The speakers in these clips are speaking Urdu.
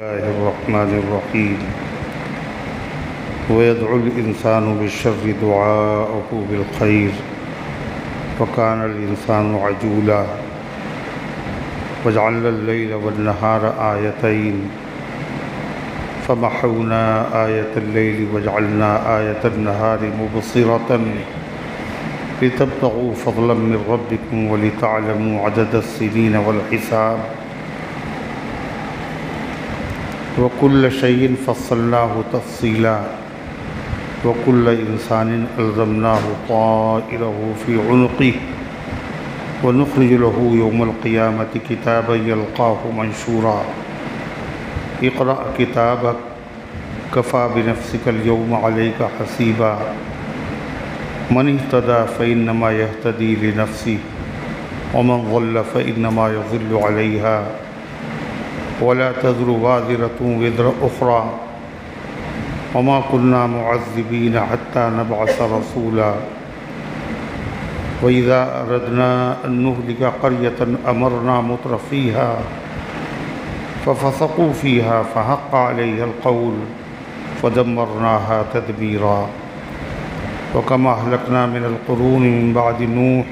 الله الرحمن الرحيم ويدعو الإنسان بالشر دعاءه بالخير وكان الإنسان عجولا وجعلنا الليل والنهار آيتين فمحونا آية الليل وجعلنا آية النهار مبصرة لتبتغوا فضلا من ربكم ولتعلموا عدد السنين والحساب وكل شيء فصلناه تفصيلا وكل إنسان ألزمناه طائره في عنقه ونخرج له يوم القيامة كتابا يلقاه منشورا اقرأ كتابك كفى بنفسك اليوم عليك حسيبا من اهتدى فإنما يهتدي لنفسه ومن ضل فإنما يضل عليها ولا تزر وازرة وزر أخرى وما كنا معذبين حتى نبعث رسولا وإذا أردنا أن نهلك قرية أمرنا مترفيها ففسقوا فيها فحق عليها القول فدمرناها تدميرا وكما أهلكنا من القرون من بعد نوح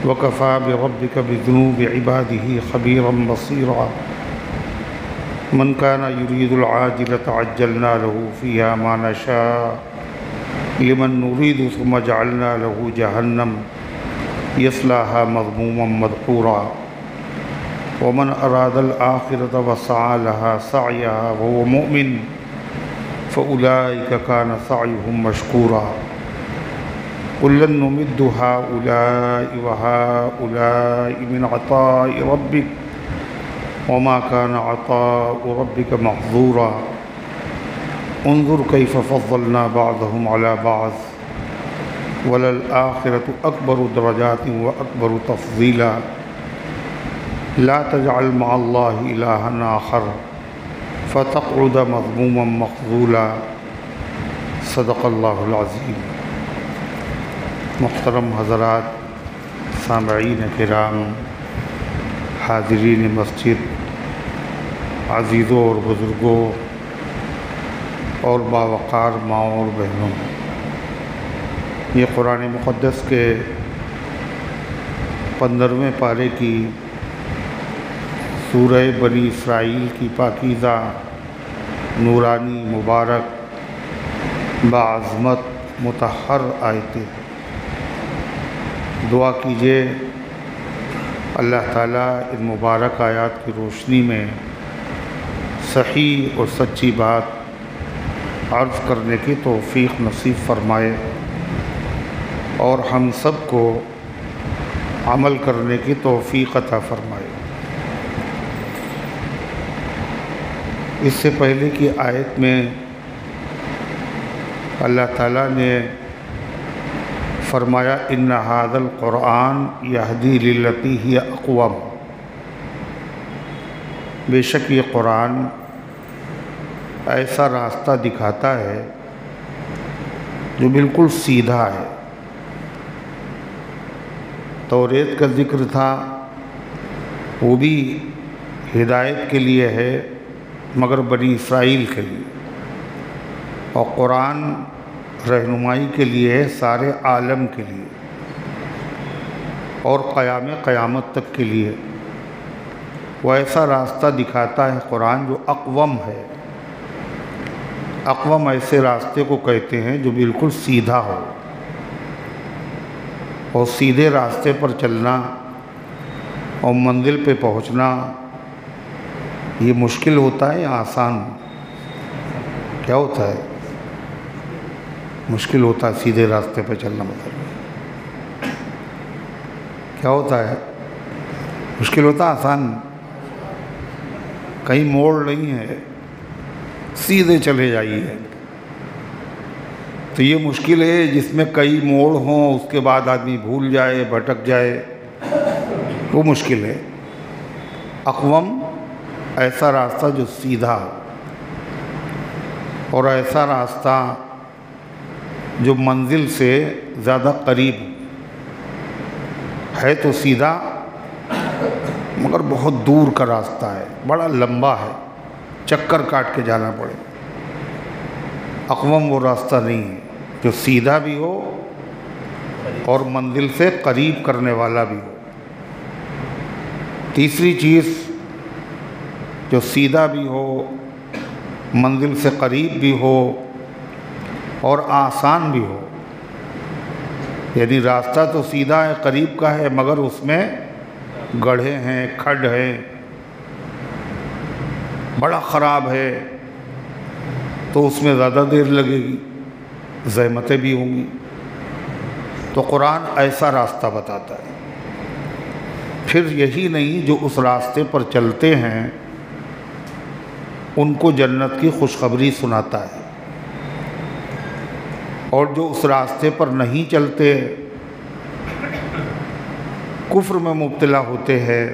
وكفى بربك بذنوب عباده خبيرا بصيرا من كان يريد العاجلة عجلنا له فيها ما نشاء لمن نريد ثم جعلنا له جهنم يصلاها مذموما مدحورا ومن أراد الآخرة وسعى لها سعيها وهو مؤمن فأولئك كان سعيهم مشكورا كلا نمد هؤلاء وهؤلاء من عطاء ربك وما كان عطاء ربك محظورا انظر كيف فضلنا بعضهم على بعض وللآخرة أكبر درجات وأكبر تفضيلا لا تجعل مع الله إلها آخر فتقعد مذموما مخذولا صدق اللہ العظیم۔ محترم حضرات، سامعین کرام، حاضرین مسجد، عزیزوں اور بزرگوں اور باوقار ماؤں اور بہنوں، یہ قرآن مقدس کے 15ویں پارے کی سورہ بنی اسرائیل کی پاکیزہ، نورانی، مبارک، باعظمت، مطہر آیتیں۔ دعا کیجئے اللہ تعالیٰ ان مبارک آیات کی روشنی میں صحیح اور سچی بات عرض کرنے کی توفیق نصیب فرمائے اور ہم سب کو عمل کرنے کی توفیق عطا فرمائے۔ اس سے پہلے کی آیت میں اللہ تعالیٰ نے فرمایا ان ھذا القرآن یہدی للتی ہی اقوم، بے شک یہ قرآن ایسا راستہ دکھاتا ہے جو بالکل سیدھا ہے۔ توریت کا ذکر تھا، وہ بھی ہدایت کے لیے ہے مگر بنی اسرائیل کے لیے، اور قرآن رہنمائی کے لیے ہے سارے عالم کے لیے اور قیامت تک کے لیے۔ وہ ایسا راستہ دکھاتا ہے قرآن جو اقوم ہے۔ اقوم ایسے راستے کو کہتے ہیں جو بالکل سیدھا ہو، اور سیدھے راستے پر چلنا اور منزل پہ پہنچنا یہ مشکل ہوتا ہے یا آسان؟ کیا ہوتا ہے؟ مشکل ہوتا ہے سیدھے راستے پہ چلنا۔ مطلب کیا ہوتا ہے؟ مشکل ہوتا ہے آسان؟ کہیں موڑ نہیں ہے، سیدھے چلے جائیے۔ تو یہ مشکل ہے جس میں کئی موڑ ہوں، اس کے بعد آدمی بھول جائے، بھٹک جائے، وہ مشکل ہے۔ اقوم ایسا راستہ جو سیدھا ہو، اور ایسا راستہ جو منزل سے زیادہ قریب ہے، تو سیدھا مگر بہت دور کا راستہ ہے، بڑا لمبا ہے، چکر کاٹ کے جانا پڑے۔ اقوم وہ راستہ نہیں ہے جو سیدھا بھی ہو اور منزل سے قریب کرنے والا بھی ہو۔ تیسری چیز، جو سیدھا بھی ہو، منزل سے قریب بھی ہو اور آسان بھی ہو۔ یعنی راستہ تو سیدھا ہے، قریب کا ہے، مگر اس میں گڑھے ہیں، کھڈ ہیں، بڑا خراب ہے، تو اس میں زیادہ دیر لگے گی، زحمتیں بھی ہوں گی۔ تو قرآن ایسا راستہ بتاتا ہے۔ پھر یہی نہیں، جو اس راستے پر چلتے ہیں ان کو جنت کی خوشخبری سناتا ہے، اور جو اس راستے پر نہیں چلتے، کفر میں مبتلا ہوتے ہیں،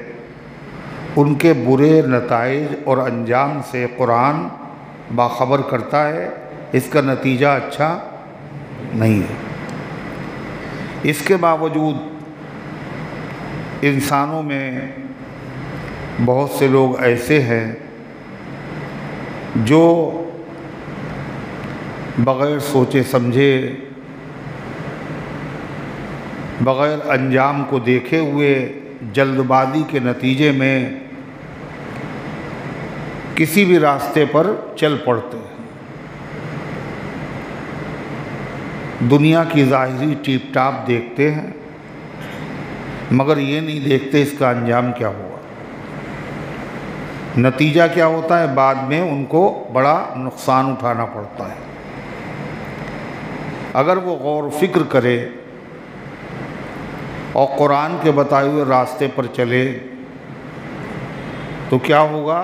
ان کے برے نتائج اور انجام سے قرآن باخبر کرتا ہے۔ اس کا نتیجہ اچھا نہیں ہے۔ اس کے باوجود انسانوں میں بہت سے لوگ ایسے ہیں جو بغیر سوچے سمجھے، بغیر انجام کو دیکھے ہوئے، جلد بازی کے نتیجے میں کسی بھی راستے پر چل پڑتے ہیں۔ دنیا کی ظاہری ٹیپ ٹاپ دیکھتے ہیں، مگر یہ نہیں دیکھتے اس کا انجام کیا ہوا، نتیجہ کیا ہوتا ہے۔ بعد میں ان کو بڑا نقصان اٹھانا پڑتا ہے۔ اگر وہ غور و فکر کرے اور قرآن کے بتائے ہوئے راستے پر چلے تو کیا ہوگا،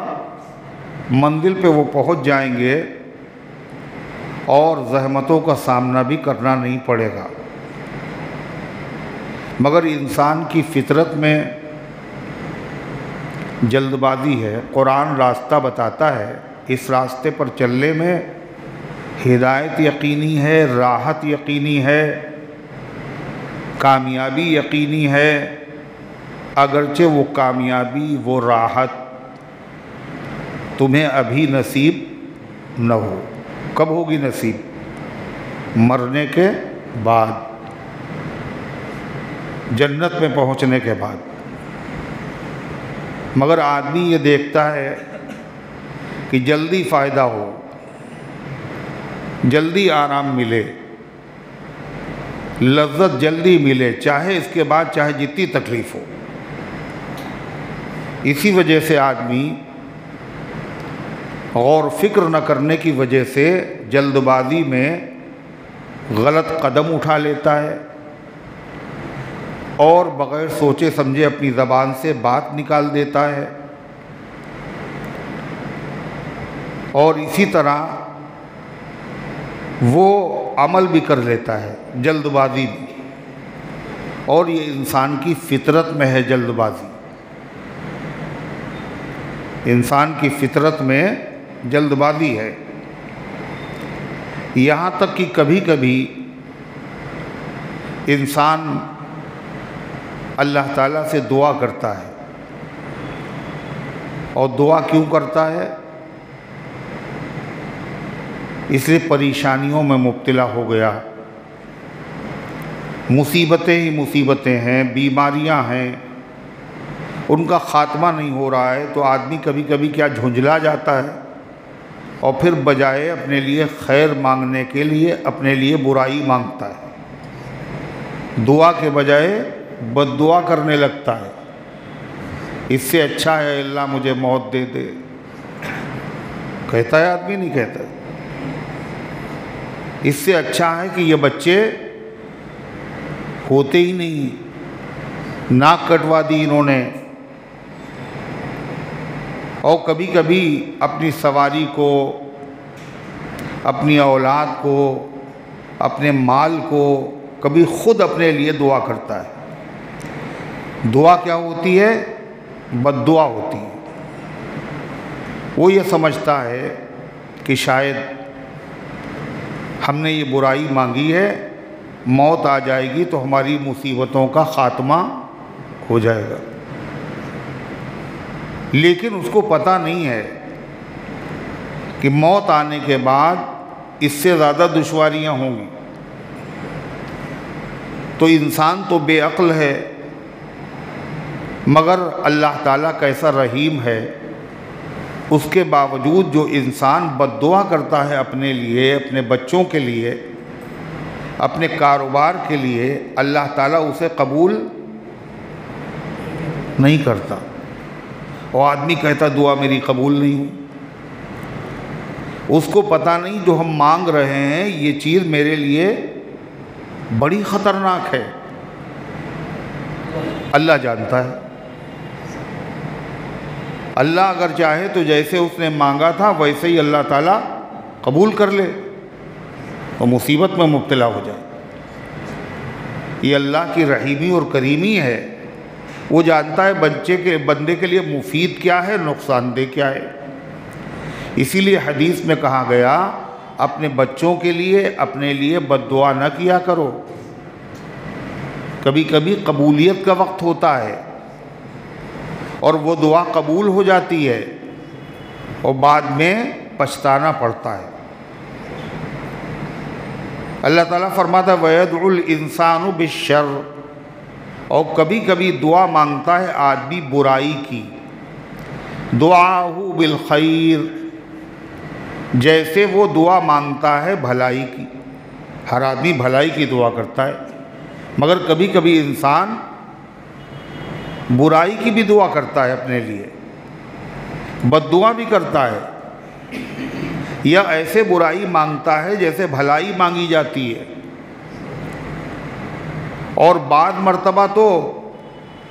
منزل پہ وہ پہنچ جائیں گے اور زحمتوں کا سامنا بھی کرنا نہیں پڑے گا۔ مگر انسان کی فطرت میں جلد بازی ہے۔ قرآن راستہ بتاتا ہے، اس راستے پر چلنے میں ہدایت یقینی ہے، راحت یقینی ہے، کامیابی یقینی ہے، اگرچہ وہ کامیابی، وہ راحت تمہیں ابھی نصیب نہ ہو۔ کب ہوگی نصیب؟ مرنے کے بعد، جنت میں پہنچنے کے بعد۔ مگر آدمی یہ دیکھتا ہے کہ جلدی فائدہ ہو، جلدی آرام ملے، لذت جلدی ملے، چاہے اس کے بعد چاہے جتنی تکلیف ہو۔ اسی وجہ سے آدمی غور و فکر نہ کرنے کی وجہ سے جلد بازی میں غلط قدم اٹھا لیتا ہے اور بغیر سوچے سمجھے اپنی زبان سے بات نکال دیتا ہے، اور اسی طرح وہ عمل بھی کر لیتا ہے جلد بازی بھی، اور یہ انسان کی فطرت میں ہے جلد بازی۔ انسان کی فطرت میں جلد بازی ہے، یہاں تک کہ کبھی کبھی انسان اللہ تعالیٰ سے دعا کرتا ہے، اور دعا کیوں کرتا ہے؟ اس لیے پریشانیوں میں مبتلا ہو گیا، مصیبتیں ہی مصیبتیں ہیں، بیماریاں ہیں، ان کا خاتمہ نہیں ہو رہا ہے، تو آدمی کبھی کبھی کیا جھنجھلا جاتا ہے، اور پھر بجائے اپنے لیے خیر مانگنے کے لیے اپنے لیے برائی مانگتا ہے، دعا کے بجائے بد دعا کرنے لگتا ہے۔ اس سے اچھا ہے اللہ مجھے موت دے دے، کہتا ہے آدمی؟ نہیں کہتا ہے۔ اس سے اچھا ہے کہ یہ بچے ہوتے ہی نہیں، ناک کٹوا دی انہوں نے۔ اور کبھی کبھی اپنی سواری کو، اپنی اولاد کو، اپنے مال کو، کبھی خود اپنے لیے دعا کرتا ہے۔ دعا کیا ہوتی ہے؟ بد دعا ہوتی ہے۔ وہ یہ سمجھتا ہے کہ شاید ہم نے یہ برائی مانگی ہے، موت آ جائے گی تو ہماری مصیبتوں کا خاتمہ ہو جائے گا، لیکن اس کو پتہ نہیں ہے کہ موت آنے کے بعد اس سے زیادہ دشواریاں ہوں گی، تو انسان تو بے عقل ہے، مگر اللہ تعالیٰ کیسا رحیم ہے، اس کے باوجود جو انسان بد دعا کرتا ہے اپنے لیے، اپنے بچوں کے لیے، اپنے کاروبار کے لیے، اللہ تعالیٰ اسے قبول نہیں کرتا۔ اور آدمی کہتا دعا میری قبول نہیں ہوئی، اس کو پتہ نہیں جو ہم مانگ رہے ہیں یہ چیز میرے لیے بڑی خطرناک ہے، اللہ جانتا ہے۔ اللہ اگر چاہے تو جیسے اس نے مانگا تھا ویسے ہی اللہ تعالیٰ قبول کر لے اور مصیبت میں مبتلا ہو جائے۔ یہ اللہ کی رحیمی اور کریمی ہے، وہ جانتا ہے بندے کے لیے مفید کیا ہے، نقصان دہ کیا ہے۔ اسی لیے حدیث میں کہا گیا اپنے بچوں کے لیے اپنے لیے بد دعا نہ کیا کرو، کبھی کبھی قبولیت کا وقت ہوتا ہے اور وہ دعا قبول ہو جاتی ہے اور بعد میں پچھتانا پڑتا ہے۔ اللہ تعالیٰ فرماتا ہے وَيَدْعُ الْإِنسَانُ بِالشَّرِّ، اور کبھی کبھی دعا مانگتا ہے آدمی برائی کی، دعاءُ بالخیر، جیسے وہ دعا مانگتا ہے بھلائی کی۔ ہر آدمی بھلائی کی دعا کرتا ہے، مگر کبھی کبھی انسان برائی کی بھی دعا کرتا ہے اپنے لیے، بد دعا بھی کرتا ہے، یا ایسے برائی مانگتا ہے جیسے بھلائی مانگی جاتی ہے۔ اور بعض مرتبہ تو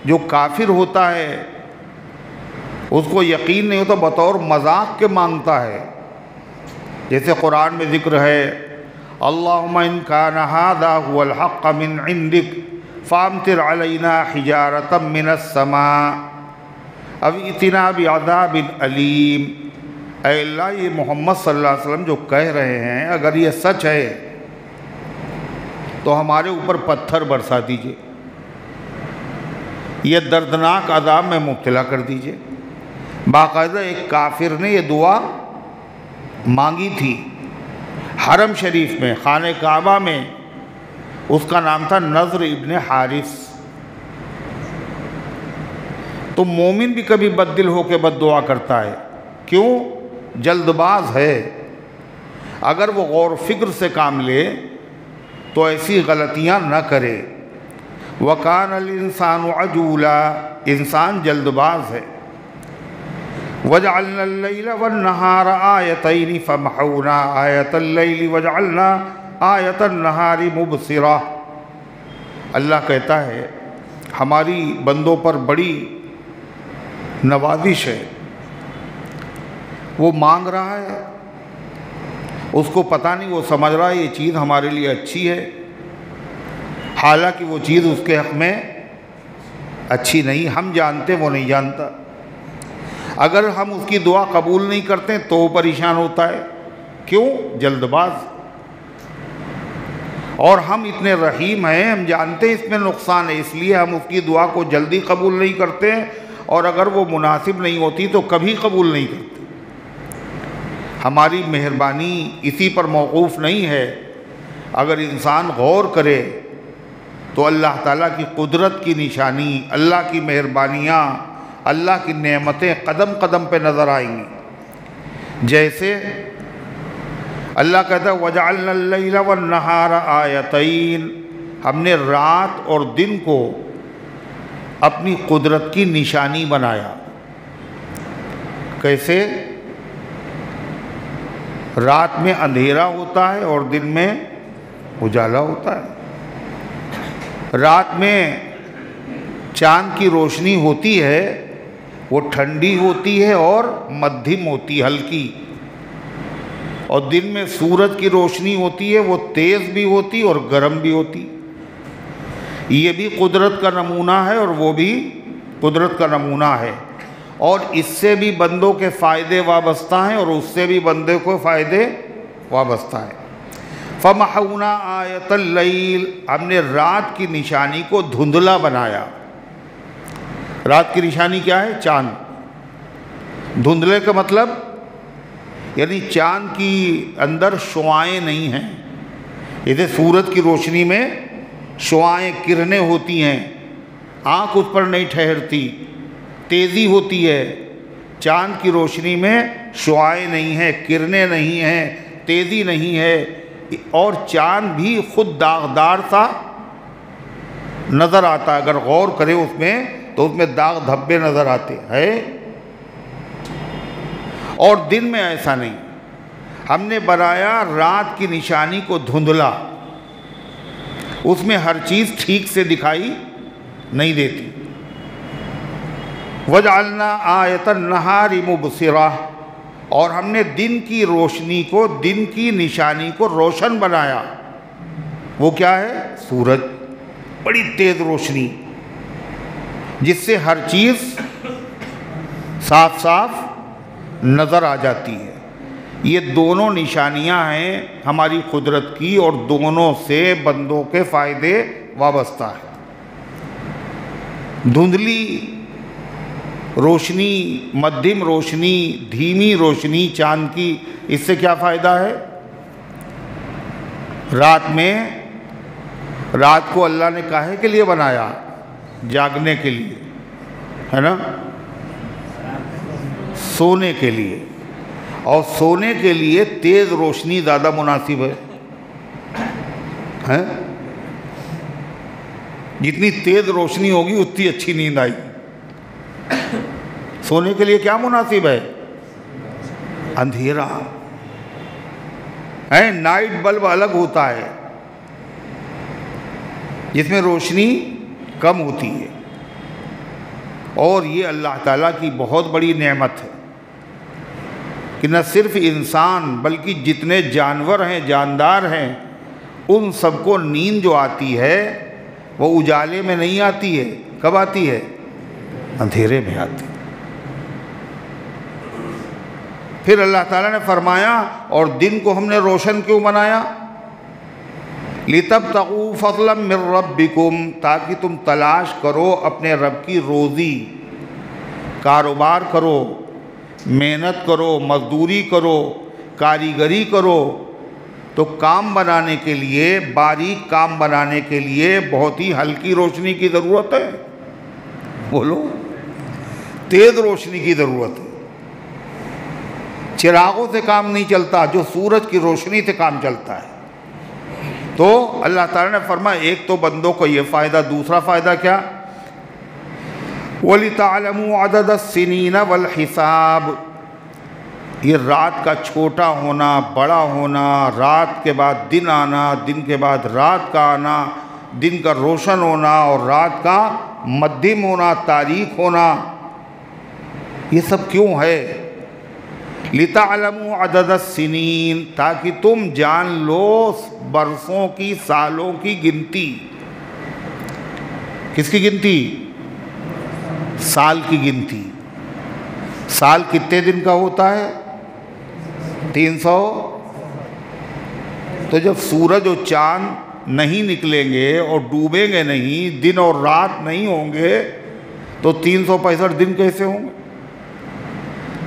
جو کافر ہوتا ہے اس کو یقین نہیں ہوتا، بطور مذاق کے مانگتا ہے، جیسے قرآن میں ذکر ہے اللہم ان کان ھذا ھو الحق من عندک فامطر علینا حجارۃ من السماء او ائتنا بعذاب علیم۔ اے اللہ یہ محمد صلی اللہ علیہ وسلم جو کہہ رہے ہیں اگر یہ سچ ہے تو ہمارے اوپر پتھر برسا دیجئے، یہ دردناک عذاب میں مبتلا کر دیجئے۔ باقاعدہ ایک کافر نے یہ دعا مانگی تھی حرم شریف میں، خانہ کعبہ میں، اس کا نام تھا نضر ابن حارث۔ تو مومن بھی کبھی بد دل ہو کے بد دعا کرتا ہے، کیوں؟ جلد باز ہے۔ اگر وہ غور و فکر سے کام لے تو ایسی غلطیاں نہ کرے۔ وَكَانَ الْإِنسَانُ عَجُولًا، انسان جلد باز ہے۔ وَجَعَلْنَا اللَّيْلَ وَالنَّهَارَ آيَتَيْنِ فَمَحَوْنَا آيَةَ اللَّيْلِ وَجَعَلْنَا آيَةَ النَّهَارِ مُبْصِرَةً۔ اللہ کہتا ہے ہماری بندوں پر بڑی نوازش ہے، وہ مانگ رہا ہے، اس کو پتہ نہیں، وہ سمجھ رہا ہے یہ چیز ہمارے لیے اچھی ہے، حالانکہ وہ چیز اس کے حق میں اچھی نہیں، ہم جانتے وہ نہیں جانتا۔ اگر ہم اس کی دعا قبول نہیں کرتے تو وہ پریشان ہوتا ہے، کیوں؟ جلد باز۔ اور ہم اتنے رحیم ہیں، ہم جانتے ہیں اس میں نقصان ہے، اس لیے ہم اس کی دعا کو جلدی قبول نہیں کرتے، اور اگر وہ مناسب نہیں ہوتی تو کبھی قبول نہیں کرتے۔ ہماری مہربانی اسی پر موقوف نہیں ہے، اگر انسان غور کرے تو اللہ تعالیٰ کی قدرت کی نشانی، اللہ کی مہربانیاں، اللہ کی نعمتیں قدم قدم پہ نظر آئیں گی۔ جیسے اللہ کہتا ہے وَجَعَلْنَا اللَّيْلَ وَالنَّهَارَ آيَتَيْنِ، ہم نے رات اور دن کو اپنی قدرت کی نشانی بنایا۔ کیسے؟ رات میں اندھیرا ہوتا ہے اور دن میں اجالا ہوتا ہے۔ رات میں چاند کی روشنی ہوتی ہے، وہ ٹھنڈی ہوتی ہے اور مدھم ہوتی ہے، ہلکی، اور دن میں سورج کی روشنی ہوتی ہے، وہ تیز بھی ہوتی اور گرم بھی ہوتی۔ یہ بھی قدرت کا نمونہ ہے اور وہ بھی قدرت کا نمونہ ہے، اور اس سے بھی بندوں کے فائدے وابستہ ہیں اور اس سے بھی بندے کو فائدے وابستہ ہیں۔ فَمَحَوْنَا آیَةَ اللَّيْلِ، ہم نے رات کی نشانی کو دھندلا بنایا۔ رات کی نشانی کیا ہے؟ چاند۔ دھندلے کا مطلب یعنی چاند کی اندر شعاعیں نہیں ہیں، جیسے سورج کی روشنی میں شعاعیں کرنیں ہوتی ہیں، آنکھ اس پر نہیں ٹھہرتی، تیزی ہوتی ہے۔ چاند کی روشنی میں شعاعیں نہیں ہیں، کرنیں نہیں ہیں، تیزی نہیں ہے، اور چاند بھی خود داغدار سا نظر آتا ہے۔ اگر غور کرے اس میں تو اس میں داغ دھبے نظر آتے ہیں۔ اور دن میں ایسا نہیں، ہم نے بنایا رات کی نشانی کو دھندلا، اس میں ہر چیز ٹھیک سے دکھائی نہیں دیتی۔ وَجَعَلْنَا آیَةَ النَّهَارِ مُبْصِرَةً، اور ہم نے دن کی روشنی کو، دن کی نشانی کو روشن بنایا۔ وہ کیا ہے؟ سورج، بڑی تیز روشنی جس سے ہر چیز صاف صاف نظر آ جاتی ہے۔ یہ دونوں نشانیاں ہیں ہماری قدرت کی، اور دونوں سے بندوں کے فائدے وابستہ ہیں۔ دھندلی روشنی، مدھم روشنی، دھیمی روشنی چاند کی، اس سے کیا فائدہ ہے؟ رات کو اللہ نے کاہے کے لیے بنایا؟ جاگنے کے لیے، ہے نا؟ سونے کے لیے، اور سونے کے لیے تیز روشنی زیادہ مناسب ہے۔ جتنی تیز روشنی ہوگی اتنی اچھی نیند آئی۔ سونے کے لیے کیا مناسب ہے؟ اندھیرا ہے۔ نائٹ بلب الگ ہوتا ہے جس میں روشنی کم ہوتی ہے، اور یہ اللہ تعالیٰ کی بہت بڑی نعمت ہے کہ نہ صرف انسان بلکہ جتنے جانور ہیں، جاندار ہیں، ان سب کو نیند جو آتی ہے وہ اجالے میں نہیں آتی ہے۔ کب آتی ہے؟ اندھیرے میں آتی ہے۔ پھر اللہ تعالیٰ نے فرمایا اور دن کو ہم نے روشن کیوں بنایا؟ لِتَبْتَغُوا فَضْلًا مِّن رَبِّكُمْ، تاکہ تم تلاش کرو اپنے رب کی روزی، کاروبار کرو، محنت کرو، مزدوری کرو، کاریگری کرو۔ تو کام بنانے کے لیے، باریک کام بنانے کے لیے بہت ہی ہلکی روشنی کی ضرورت ہے۔ بولو، تیز روشنی کی ضرورت ہے۔ چراغوں سے کام نہیں چلتا، جو سورج کی روشنی سے کام چلتا ہے۔ تو اللہ تعالیٰ نے فرمایا ایک تو بندوں کو یہ فائدہ، دوسرا فائدہ کیا؟ وَلِتَعْلَمُوا عَدَدَ السِّنِينَ وَالْحِسَابِ، یہ رات کا چھوٹا ہونا، بڑا ہونا، رات کے بعد دن آنا، دن کے بعد رات کا آنا، دن کا روشن ہونا اور رات کا مدھم ہونا، تاریک ہونا، یہ سب کیوں ہے؟ لِتَعْلَمُوا عَدَدَ السِّنِينَ، تاکہ تم جان لو برسوں کی، سالوں کی گنتی۔ کس کی گنتی؟ سال کی گنتی۔ سال کتنے دن کا ہوتا ہے؟ 300۔ تو جب سورج اور چاند نہیں نکلیں گے اور ڈوبیں گے نہیں، دن اور رات نہیں ہوں گے، تو 365 دن کیسے ہوں گے؟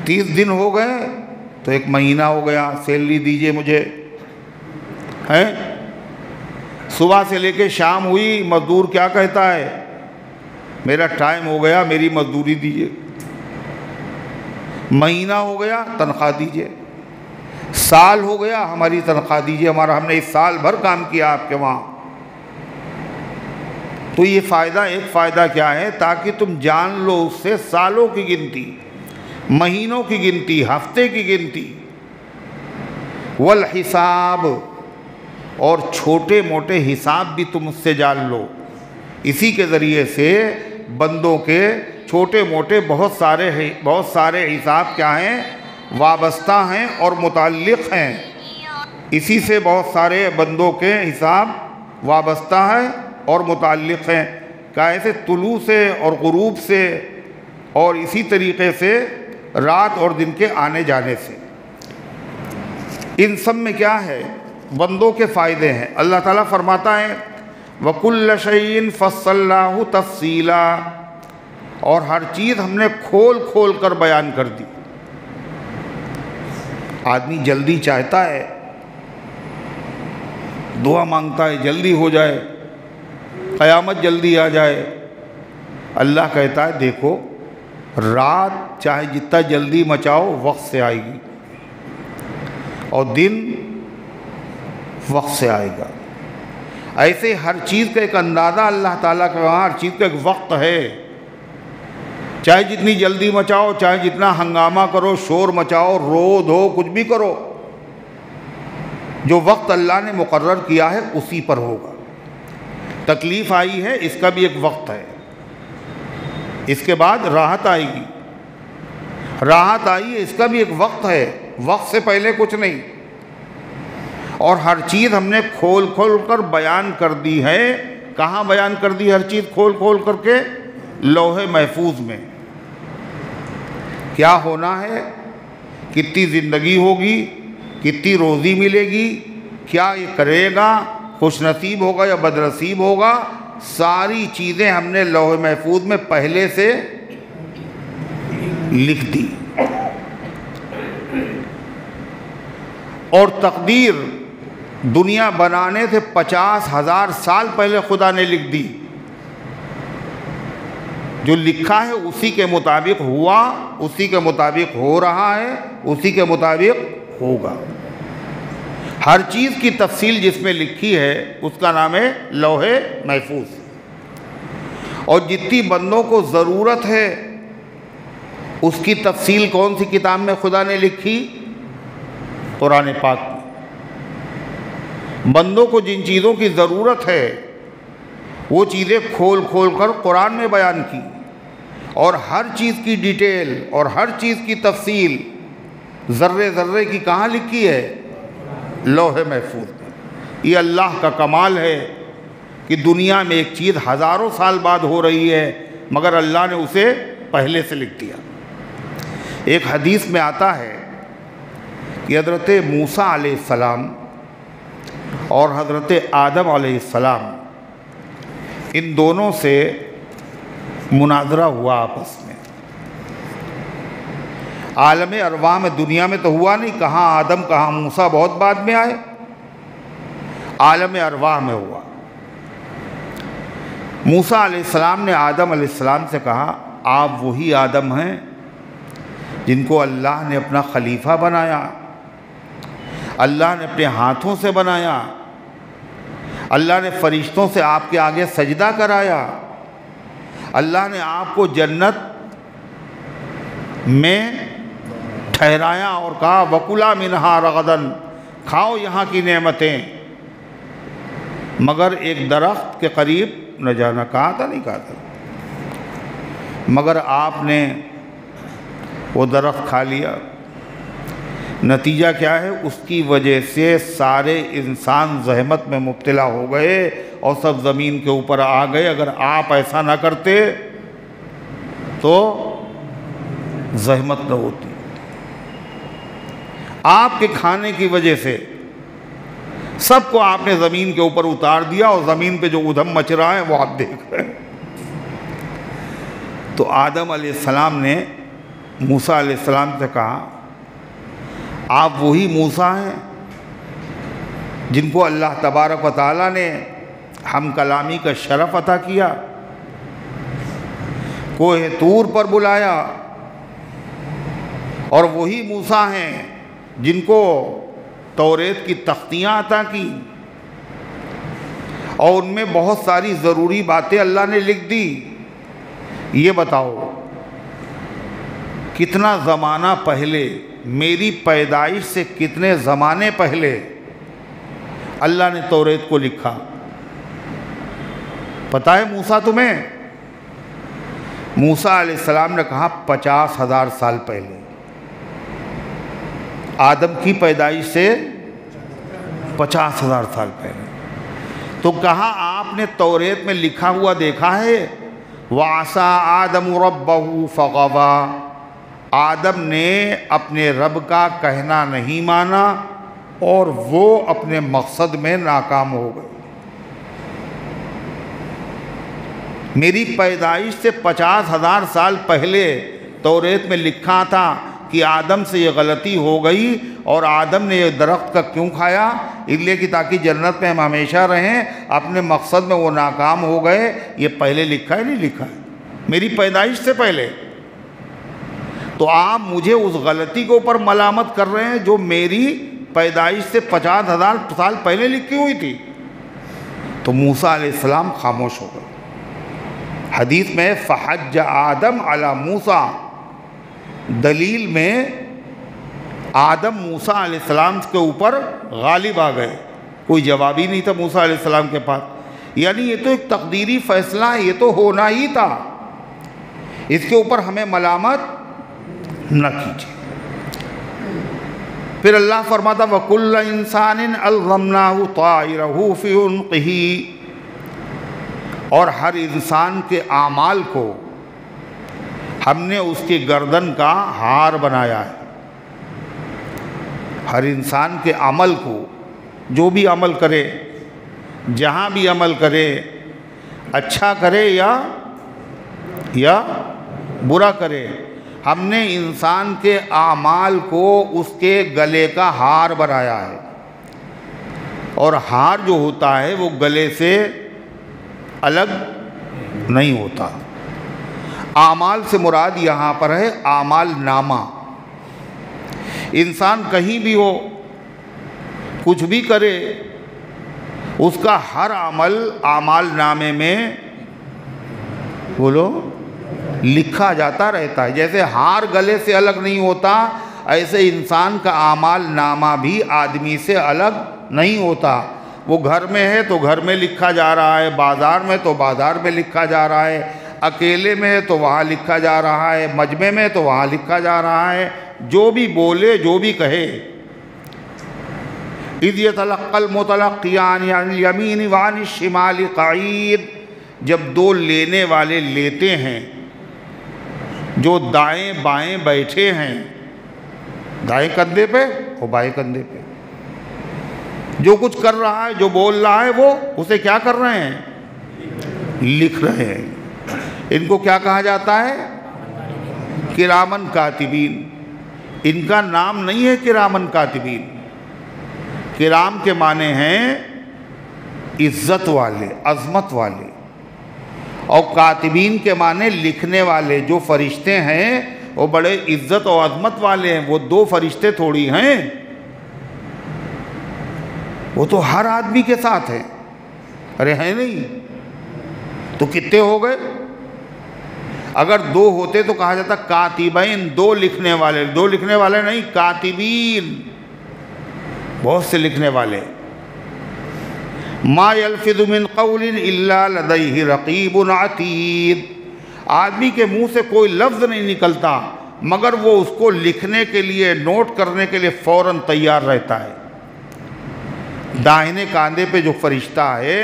30 دن ہو گئے تو ایک مہینہ ہو گیا۔ سیلری دیجئے مجھے، ہیں؟ صبح سے لے کے شام ہوئی، مزدور کیا کہتا ہے؟ میرا ٹائم ہو گیا، میری مزدوری دیجئے۔ مہینہ ہو گیا، تنخواہ دیجئے۔ سال ہو گیا، ہماری تنخواہ دیجئے، ہم نے اس سال بھر کام کیا آپ کے وہاں۔ تو یہ فائدہ، ایک فائدہ کیا ہے؟ تاکہ تم جان لو اس سے سالوں کی گنتی، مہینوں کی گنتی، ہفتے کی گنتی۔ والحساب، اور چھوٹے موٹے حساب بھی تم اس سے جان لو۔ اسی کے ذریعے سے بندوں کے چھوٹے موٹے بہت سارے حساب کیا ہیں؟ وابستہ ہیں اور متعلق ہیں۔ اسی سے بہت سارے بندوں کے حساب وابستہ ہیں اور متعلق ہیں۔ کیسے؟ طلوع سے اور غروب سے، اور اسی طریقے سے رات اور دن کے آنے جانے سے۔ ان سب میں کیا ہے؟ بندوں کے فائدے ہیں۔ اللہ تعالیٰ فرماتا ہے وَكُلَّ شَيْءٍ فَصَّلْنَاهُ تَفْصِيلًا، اور ہر چیز ہم نے کھول کھول کر بیان کر دی۔ آدمی جلدی چاہتا ہے، دعا مانگتا ہے جلدی ہو جائے، قیامت جلدی آ جائے۔ اللہ کہتا ہے دیکھو، رات چاہے جتنا جلدی مچاؤ وقت سے آئے گی، اور دن وقت سے آئے گا۔ ایسے ہر چیز کا ایک اندازہ اللہ تعالیٰ کا، ہر چیز کا ایک وقت ہے۔ چاہے جتنی جلدی مچاؤ، چاہے جتنا ہنگامہ کرو، شور مچاؤ، رو دھو، کچھ بھی کرو، جو وقت اللہ نے مقرر کیا ہے اسی پر ہوگا۔ تکلیف آئی ہے، اس کا بھی ایک وقت ہے، اس کے بعد راحت آئے گی۔ راحت آئی ہے، اس کا بھی ایک وقت ہے، وقت سے پہلے کچھ نہیں۔ اور ہر چیز ہم نے کھول کھول کر بیان کر دی ہے۔ کہاں بیان کر دی ہر چیز کھول کھول کر کے؟ لوح محفوظ میں۔ کیا ہونا ہے، کتنی زندگی ہوگی، کتنی روزی ملے گی، کیا یہ کرے گا، خوش نصیب ہوگا یا بد نصیب ہوگا، ساری چیزیں ہم نے لوح محفوظ میں پہلے سے لکھ دی۔ اور تقدیر دنیا بنانے سے 50,000 سال پہلے خدا نے لکھ دی۔ جو لکھا ہے اسی کے مطابق ہوا، اسی کے مطابق ہو رہا ہے، اسی کے مطابق ہوگا۔ ہر چیز کی تفصیل جس میں لکھی ہے اس کا نام ہے لوح محفوظ۔ اور جتنی بندوں کو ضرورت ہے اس کی تفصیل کون سی کتاب میں خدا نے لکھی؟ قرآن پاک میں۔ بندوں کو جن چیزوں کی ضرورت ہے وہ چیزیں کھول کھول کر قرآن میں بیان کی، اور ہر چیز کی ڈیٹیل اور ہر چیز کی تفصیل ذرے ذرے کی کہاں لکھی ہے؟ لوح محفوظ میں۔ یہ اللہ کا کمال ہے کہ دنیا میں ایک چیز ہزاروں سال بعد ہو رہی ہے مگر اللہ نے اسے پہلے سے لکھ دیا۔ ایک حدیث میں آتا ہے کہ حضرت موسیٰ علیہ السلام اور حضرت آدم علیہ السلام، ان دونوں سے مناظرہ ہوا آپس میں۔ عالم ارواح میں، دنیا میں تو ہوا نہیں، کہاں آدم کہاں موسیٰ، بہت بعد میں آئے۔ عالم ارواح میں ہوا۔ موسیٰ علیہ السلام نے آدم علیہ السلام سے کہا، آپ وہی آدم ہیں جن کو اللہ نے اپنا خلیفہ بنایا، اللہ نے اپنے ہاتھوں سے بنایا، اللہ نے فرشتوں سے آپ کے آگے سجدہ کرایا، اللہ نے آپ کو جنت میں ٹھہرایا اور کہا وَكُلَا مِنْهَا رَغَدًا، کھاؤ یہاں کی نعمتیں، مگر ایک درخت کے قریب نہ جانا۔ کہا تھا نہیں کہا تھا؟ مگر آپ نے وہ درخت کھا لیا۔ نتیجہ کیا ہے؟ اس کی وجہ سے سارے انسان زحمت میں مبتلا ہو گئے اور سب زمین کے اوپر آ گئے۔ اگر آپ ایسا نہ کرتے تو زحمت نہ ہوتی۔ آپ کے کھانے کی وجہ سے سب کو آپ نے زمین کے اوپر اتار دیا، اور زمین پہ جو ادھم مچ رہا ہے وہ آپ دیکھ رہے ہیں۔ تو آدم علیہ السلام نے موسیٰ علیہ السلام سے کہا، آپ وہی موسیٰ ہیں جن کو اللہ تبارک و تعالیٰ نے ہم کلامی کا شرف عطا کیا، کوہ طور پر بلایا، اور وہی موسیٰ ہیں جن کو توریت کی تختیاں عطا کی، اور ان میں بہت ساری ضروری باتیں اللہ نے لکھ دی۔ یہ بتاؤ کتنا زمانہ پہلے، میری پیدائش سے کتنے زمانے پہلے اللہ نے توریت کو لکھا؟ پتہ ہے موسیٰ تمہیں؟ موسیٰ علیہ السلام نے کہا 50,000 سال پہلے، آدم کی پیدائش سے 50,000 سال پہلے۔ تو کہا آپ نے توریت میں لکھا ہوا دیکھا ہے وَعَصَىٰ آدَمُ رَبَّهُ فَغَوَىٰ، آدم نے اپنے رب کا کہنا نہیں مانا اور وہ اپنے مقصد میں ناکام ہو گئے۔ میری پیدائش سے 50,000 سال پہلے توریت میں لکھا تھا کہ آدم سے یہ غلطی ہو گئی اور آدم نے یہ درخت کا کیوں کھایا، اس لیے کہ تاکہ جنت میں ہم ہمیشہ رہیں، اپنے مقصد میں وہ ناکام ہو گئے۔ یہ پہلے لکھا ہے نہیں لکھا ہے؟ میری پیدائش سے پہلے۔ تو آپ مجھے اس غلطی کے اوپر ملامت کر رہے ہیں جو میری پیدائش سے 50,000 سال پہلے لکھی ہوئی تھی۔ تو موسیٰ علیہ السلام خاموش ہو گئے۔ حدیث میں فحج آدم علی موسیٰ، دلیل میں آدم موسیٰ علیہ السلام کے اوپر غالب آ گئے، کوئی جواب ہی نہیں تھا موسیٰ علیہ السلام کے پاس۔ یعنی یہ تو ایک تقدیری فیصلہ ہے، یہ تو ہونا ہی تھا، اس کے اوپر ہمیں ملامت نہ کیجیے۔ پھر اللہ فرماتا وَكُلَّ إِنسَانٍ أَلْزَمْنَاهُ طَائِرَهُ فِي عُنُقِهِ، اور ہر انسان کے اعمال کو ہم نے اس کی گردن کا ہار بنایا ہے۔ ہر انسان کے عمل کو، جو بھی عمل کرے، جہاں بھی عمل کرے، اچھا کرے یا برا کرے، ہم نے انسان کے اعمال کو اس کے گلے کا ہار بنایا ہے۔ اور ہار جو ہوتا ہے وہ گلے سے الگ نہیں ہوتا۔ اعمال سے مراد یہاں پر ہے اعمال نامہ۔ انسان کہیں بھی ہو، کچھ بھی کرے، اس کا ہر عمل اعمال نامے میں بولو لکھا جاتا رہتا ہے۔ جیسے ہار گلے سے الگ نہیں ہوتا، ایسے انسان کا اعمال نامہ بھی آدمی سے الگ نہیں ہوتا۔ وہ گھر میں ہے تو گھر میں لکھا جا رہا ہے، بازار میں تو بازار میں لکھا جا رہا ہے، اکیلے میں ہے تو وہاں لکھا جا رہا ہے، مجمع میں تو وہاں لکھا جا رہا ہے۔ جو بھی بولے، جو بھی کہے، اِذْ يَتَلَقَّى الْمُتَلَقِّيَانِ عَنِ الْيَمِينِ وَعَنِ الشِّمَالِ قَعِيدٌ، جب دو لینے والے لیتے ہیں، جو دائیں بائیں بیٹھے ہیں، دائیں کندھے پہ اور بائیں کندھے پہ، جو کچھ کر رہا ہے، جو بول رہا ہے، وہ اسے کیا کر رہے ہیں؟ لکھ رہے ہیں۔ ان کو کیا کہا جاتا ہے؟ کرامن کاتبین۔ ان کا نام نہیں ہے کرامن کاتبین۔ کرام کے معنی ہیں عزت والے، عظمت والے، اور کاتبین کے معنی لکھنے والے۔ جو فرشتے ہیں وہ بڑے عزت و عظمت والے ہیں، وہ دو فرشتے تھوڑی ہیں، وہ تو ہر آدمی کے ساتھ ہیں۔ ارے ہیں نہیں تو کتنے ہو گئے؟ اگر دو ہوتے تو کہا جاتا کاتبین، دو لکھنے والے۔ دو لکھنے والے نہیں، کاتبین، بہت سے لکھنے والے۔ ما یلفظ من قول الا لدیہ رقیب عتید، آدمی کے منہ سے کوئی لفظ نہیں نکلتا مگر وہ اس کو لکھنے کے لیے، نوٹ کرنے کے لیے فوراً تیار رہتا ہے۔ داہنے کاندھے پہ جو فرشتہ ہے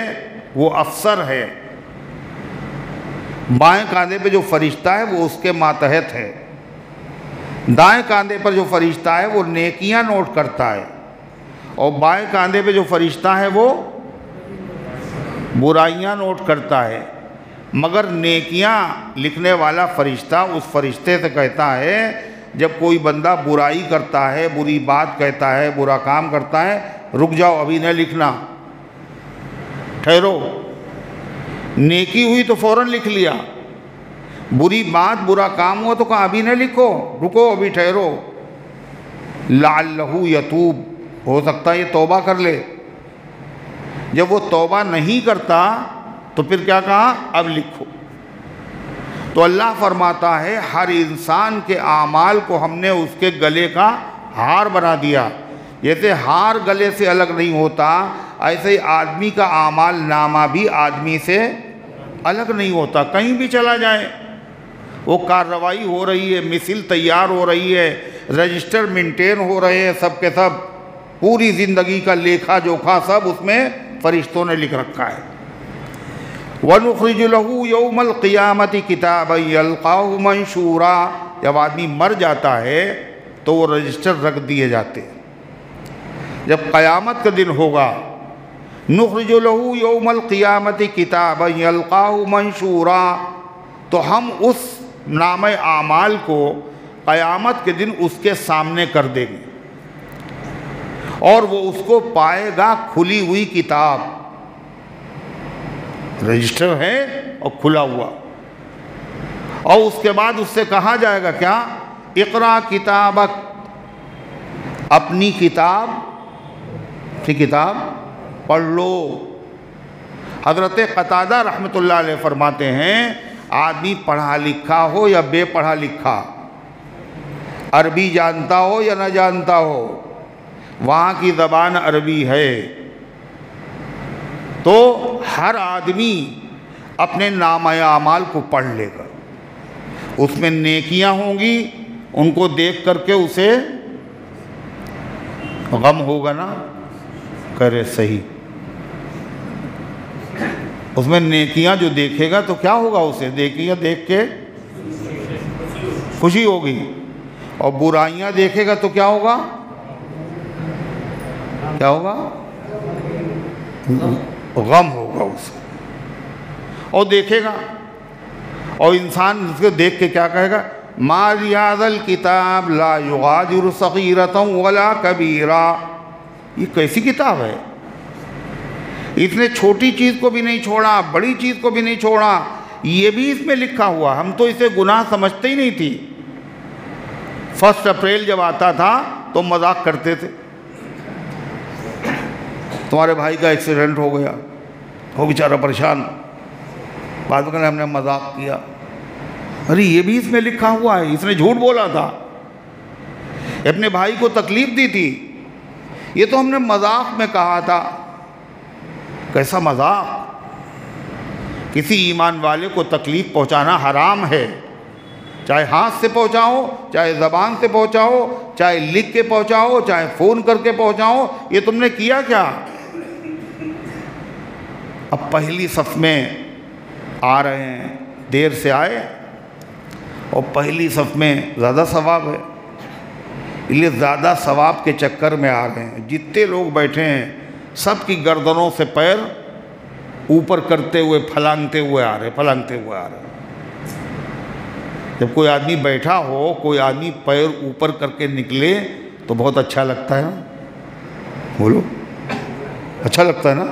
وہ افسر ہے، بائیں کاندھے پہ جو فرشتہ ہے وہ اس کے ماتحت ہے، دائیں کاندھے پر جو فرشتہ ہے وہ نیکیاں نوٹ کرتا ہے، اور بائیں کاندھے پہ جو فرشتہ ہے وہ برائیاں نوٹ کرتا ہے۔ مگر نیکیاں لکھنے والا فرشتہ اس فرشتے سے کہتا ہے، جب کوئی بندہ برائی کرتا ہے، بری بات کہتا ہے، برا کام کرتا ہے، رک جاؤ، ابھی نہ لکھنا، ٹھہرو۔ نیکی ہوئی تو فوراً لکھ لیا، بری بات، برا کام ہوا تو کہا ابھی نہ لکھو، رکو، ابھی ٹھہرو۔ لعلہ یتوب، ہو سکتا ہے یہ توبہ کر لے۔ جب وہ توبہ نہیں کرتا تو پھر کیا کہا؟ اب لکھو۔ تو اللہ فرماتا ہے ہر انسان کے اعمال کو ہم نے اس کے گلے کا ہار بنا دیا۔ جیسے ہار گلے سے الگ نہیں ہوتا، ایسے ہی آدمی کا اعمال نامہ بھی آدمی سے الگ نہیں ہوتا۔ کہیں بھی چلا جائے، وہ کارروائی ہو رہی ہے، مثل تیار ہو رہی ہے، رجسٹر مینٹین ہو رہے ہیں، سب کے سب، پوری زندگی کا لیکھا جوکھا سب اس میں فرشتوں نے لکھ رکھا ہے۔ وَنُخْرِجُ لَهُ يَوْمَ الْقِيَامَةِ كِتَابًا يَلْقَاهُ مَنْشُورًا، جب آدمی مر جاتا ہے تو وہ رجسٹر رکھ دیے جاتے ہیں۔ جب قیامت کا دن ہوگا، نُخْرِجُ لَهُ يَوْمَ الْقِيَامَةِ كِتَابًا يَلْقَاهُ مَنْشُورًا، تو ہم اس نامہ اعمال کو قیامت کے دن اس کے سامنے کر دیں گے اور وہ اس کو پائے گا کھلی ہوئی کتاب، رجسٹر ہے اور کھلا ہوا، اور اس کے بعد اس سے کہا جائے گا کیا؟ اقرا کتابک، اپنی کتاب پڑھ لو۔ حضرت قتادہ رحمۃ اللہ علیہ فرماتے ہیں آدمی پڑھا لکھا ہو یا بے پڑھا لکھا، عربی جانتا ہو یا نہ جانتا ہو، وہاں کی زبان عربی ہے تو ہر آدمی اپنے نامہ اعمال کو پڑھ لے گا، اس میں نیکیاں ہوں گی، ان کو دیکھ کر کے اسے غم ہوگا نا، کرے صحیح، اس میں نیکیاں جو دیکھے گا تو کیا ہوگا؟ اسے نیکیاں دیکھ کے خوشی ہوگی، اور برائیاں دیکھے گا تو کیا ہوگا؟ غم ہوگا اسے، اور دیکھے گا، اور انسان اس کو دیکھ کے کیا کہے گا؟ ما ذا الکتاب لا یغادر صغیرۃ ولا کبیرہ، یہ کیسی کتاب ہے؟ اس نے چھوٹی چیز کو بھی نہیں چھوڑا، بڑی چیز کو بھی نہیں چھوڑا، یہ بھی اس میں لکھا ہوا، ہم تو اسے گناہ سمجھتے ہی نہیں تھی۔ 1 اپریل جب آتا تھا تو مذاق کرتے تھے، تمہارے بھائی کا ایکسیڈنٹ ہو گیا، وہ بیچارہ پریشان، بعد میں ہم نے مذاق کیا، ارے یہ بھی اس میں لکھا ہوا ہے، اس نے جھوٹ بولا تھا، اپنے بھائی کو تکلیف دی تھی، یہ تو ہم نے مذاق میں کہا تھا۔ کیسا مذاق؟ کسی ایمان والے کو تکلیف پہنچانا حرام ہے، چاہے ہاتھ سے پہنچاؤ، چاہے زبان سے پہنچاؤ، چاہے لکھ کے پہنچاؤ، چاہے فون کر کے پہنچاؤ، یہ تم نے کیا کیا؟ اب پہلی صف میں آ رہے ہیں، دیر سے آئے، اور پہلی صف میں زیادہ ثواب ہے، اس لیے زیادہ ثواب کے چکر میں آ رہے ہیں۔ جتنے لوگ بیٹھے ہیں سب کی گردنوں سے پیر اوپر کرتے ہوئے پھلانگتے ہوئے آ رہے۔ جب کوئی آدمی بیٹھا ہو، کوئی آدمی پیر اوپر کر کے نکلے تو بہت اچھا لگتا ہے نا، بولو اچھا لگتا ہے نا؟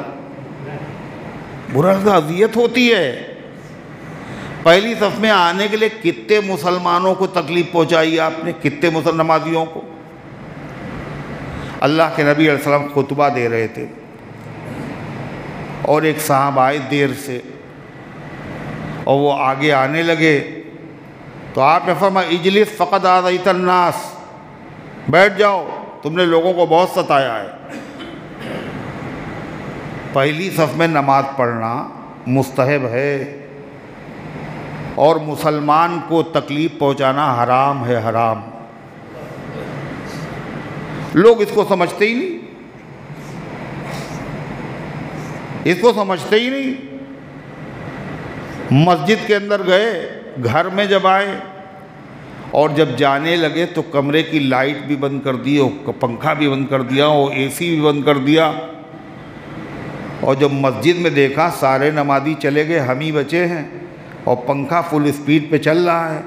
برا لگتا، اذیت ہوتی ہے۔ پہلی صف میں آنے کے لیے کتنے مسلمانوں کو تکلیف پہنچائی آپ نے، کتنے نمازیوں کو۔ اللہ کے نبی علیہ السلام خطبہ دے رہے تھے اور ایک صاحب آئے دیر سے، اور وہ آگے آنے لگے تو آپ نے فرمایا اجلس فقد آذیت الناس، بیٹھ جاؤ، تم نے لوگوں کو بہت ستایا ہے۔ پہلی صف میں نماز پڑھنا مستحب ہے، اور مسلمان کو تکلیف پہنچانا حرام ہے، حرام۔ لوگ اس کو سمجھتے ہی نہیں، مسجد کے اندر گئے، گھر میں جب آئے اور جب جانے لگے تو کمرے کی لائٹ بھی بند کر دی، اور پنکھا بھی بند کر دیا، اور اے سی بھی بند کر دیا، اور جب مسجد میں دیکھا سارے نمازی چلے گئے، ہم ہی بچے ہیں، اور پنکھا فل اسپیڈ پہ چل رہا ہے۔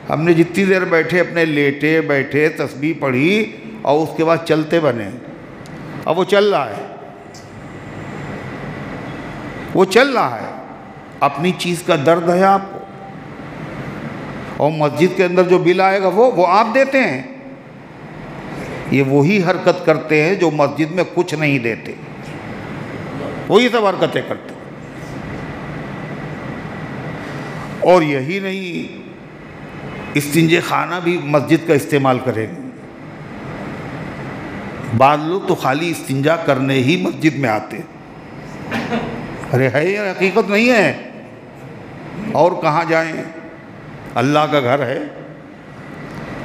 ہم نے جتنی دیر بیٹھے اپنے لیٹے بیٹھے تسبیح پڑھی، اور اس کے بعد چلتے بنے۔ اب وہ چل رہا ہے، اپنی چیز کا درد ہے آپ کو، اور مسجد کے اندر جو بل آئے گا وہ آپ دیتے ہیں۔ یہ وہی حرکت کرتے ہیں جو مسجد میں کچھ نہیں دیتے، وہی سب حرکتیں کرتے ہیں۔ اور یہی نہیں، استنجے خانہ بھی مسجد کا استعمال کریں گے۔ بعض لوگ تو خالی استنجا کرنے ہی مسجد میں آتے ہیں، ارے ہے یہ حقیقت نہیں ہے، اور کہاں جائیں؟ اللہ کا گھر ہے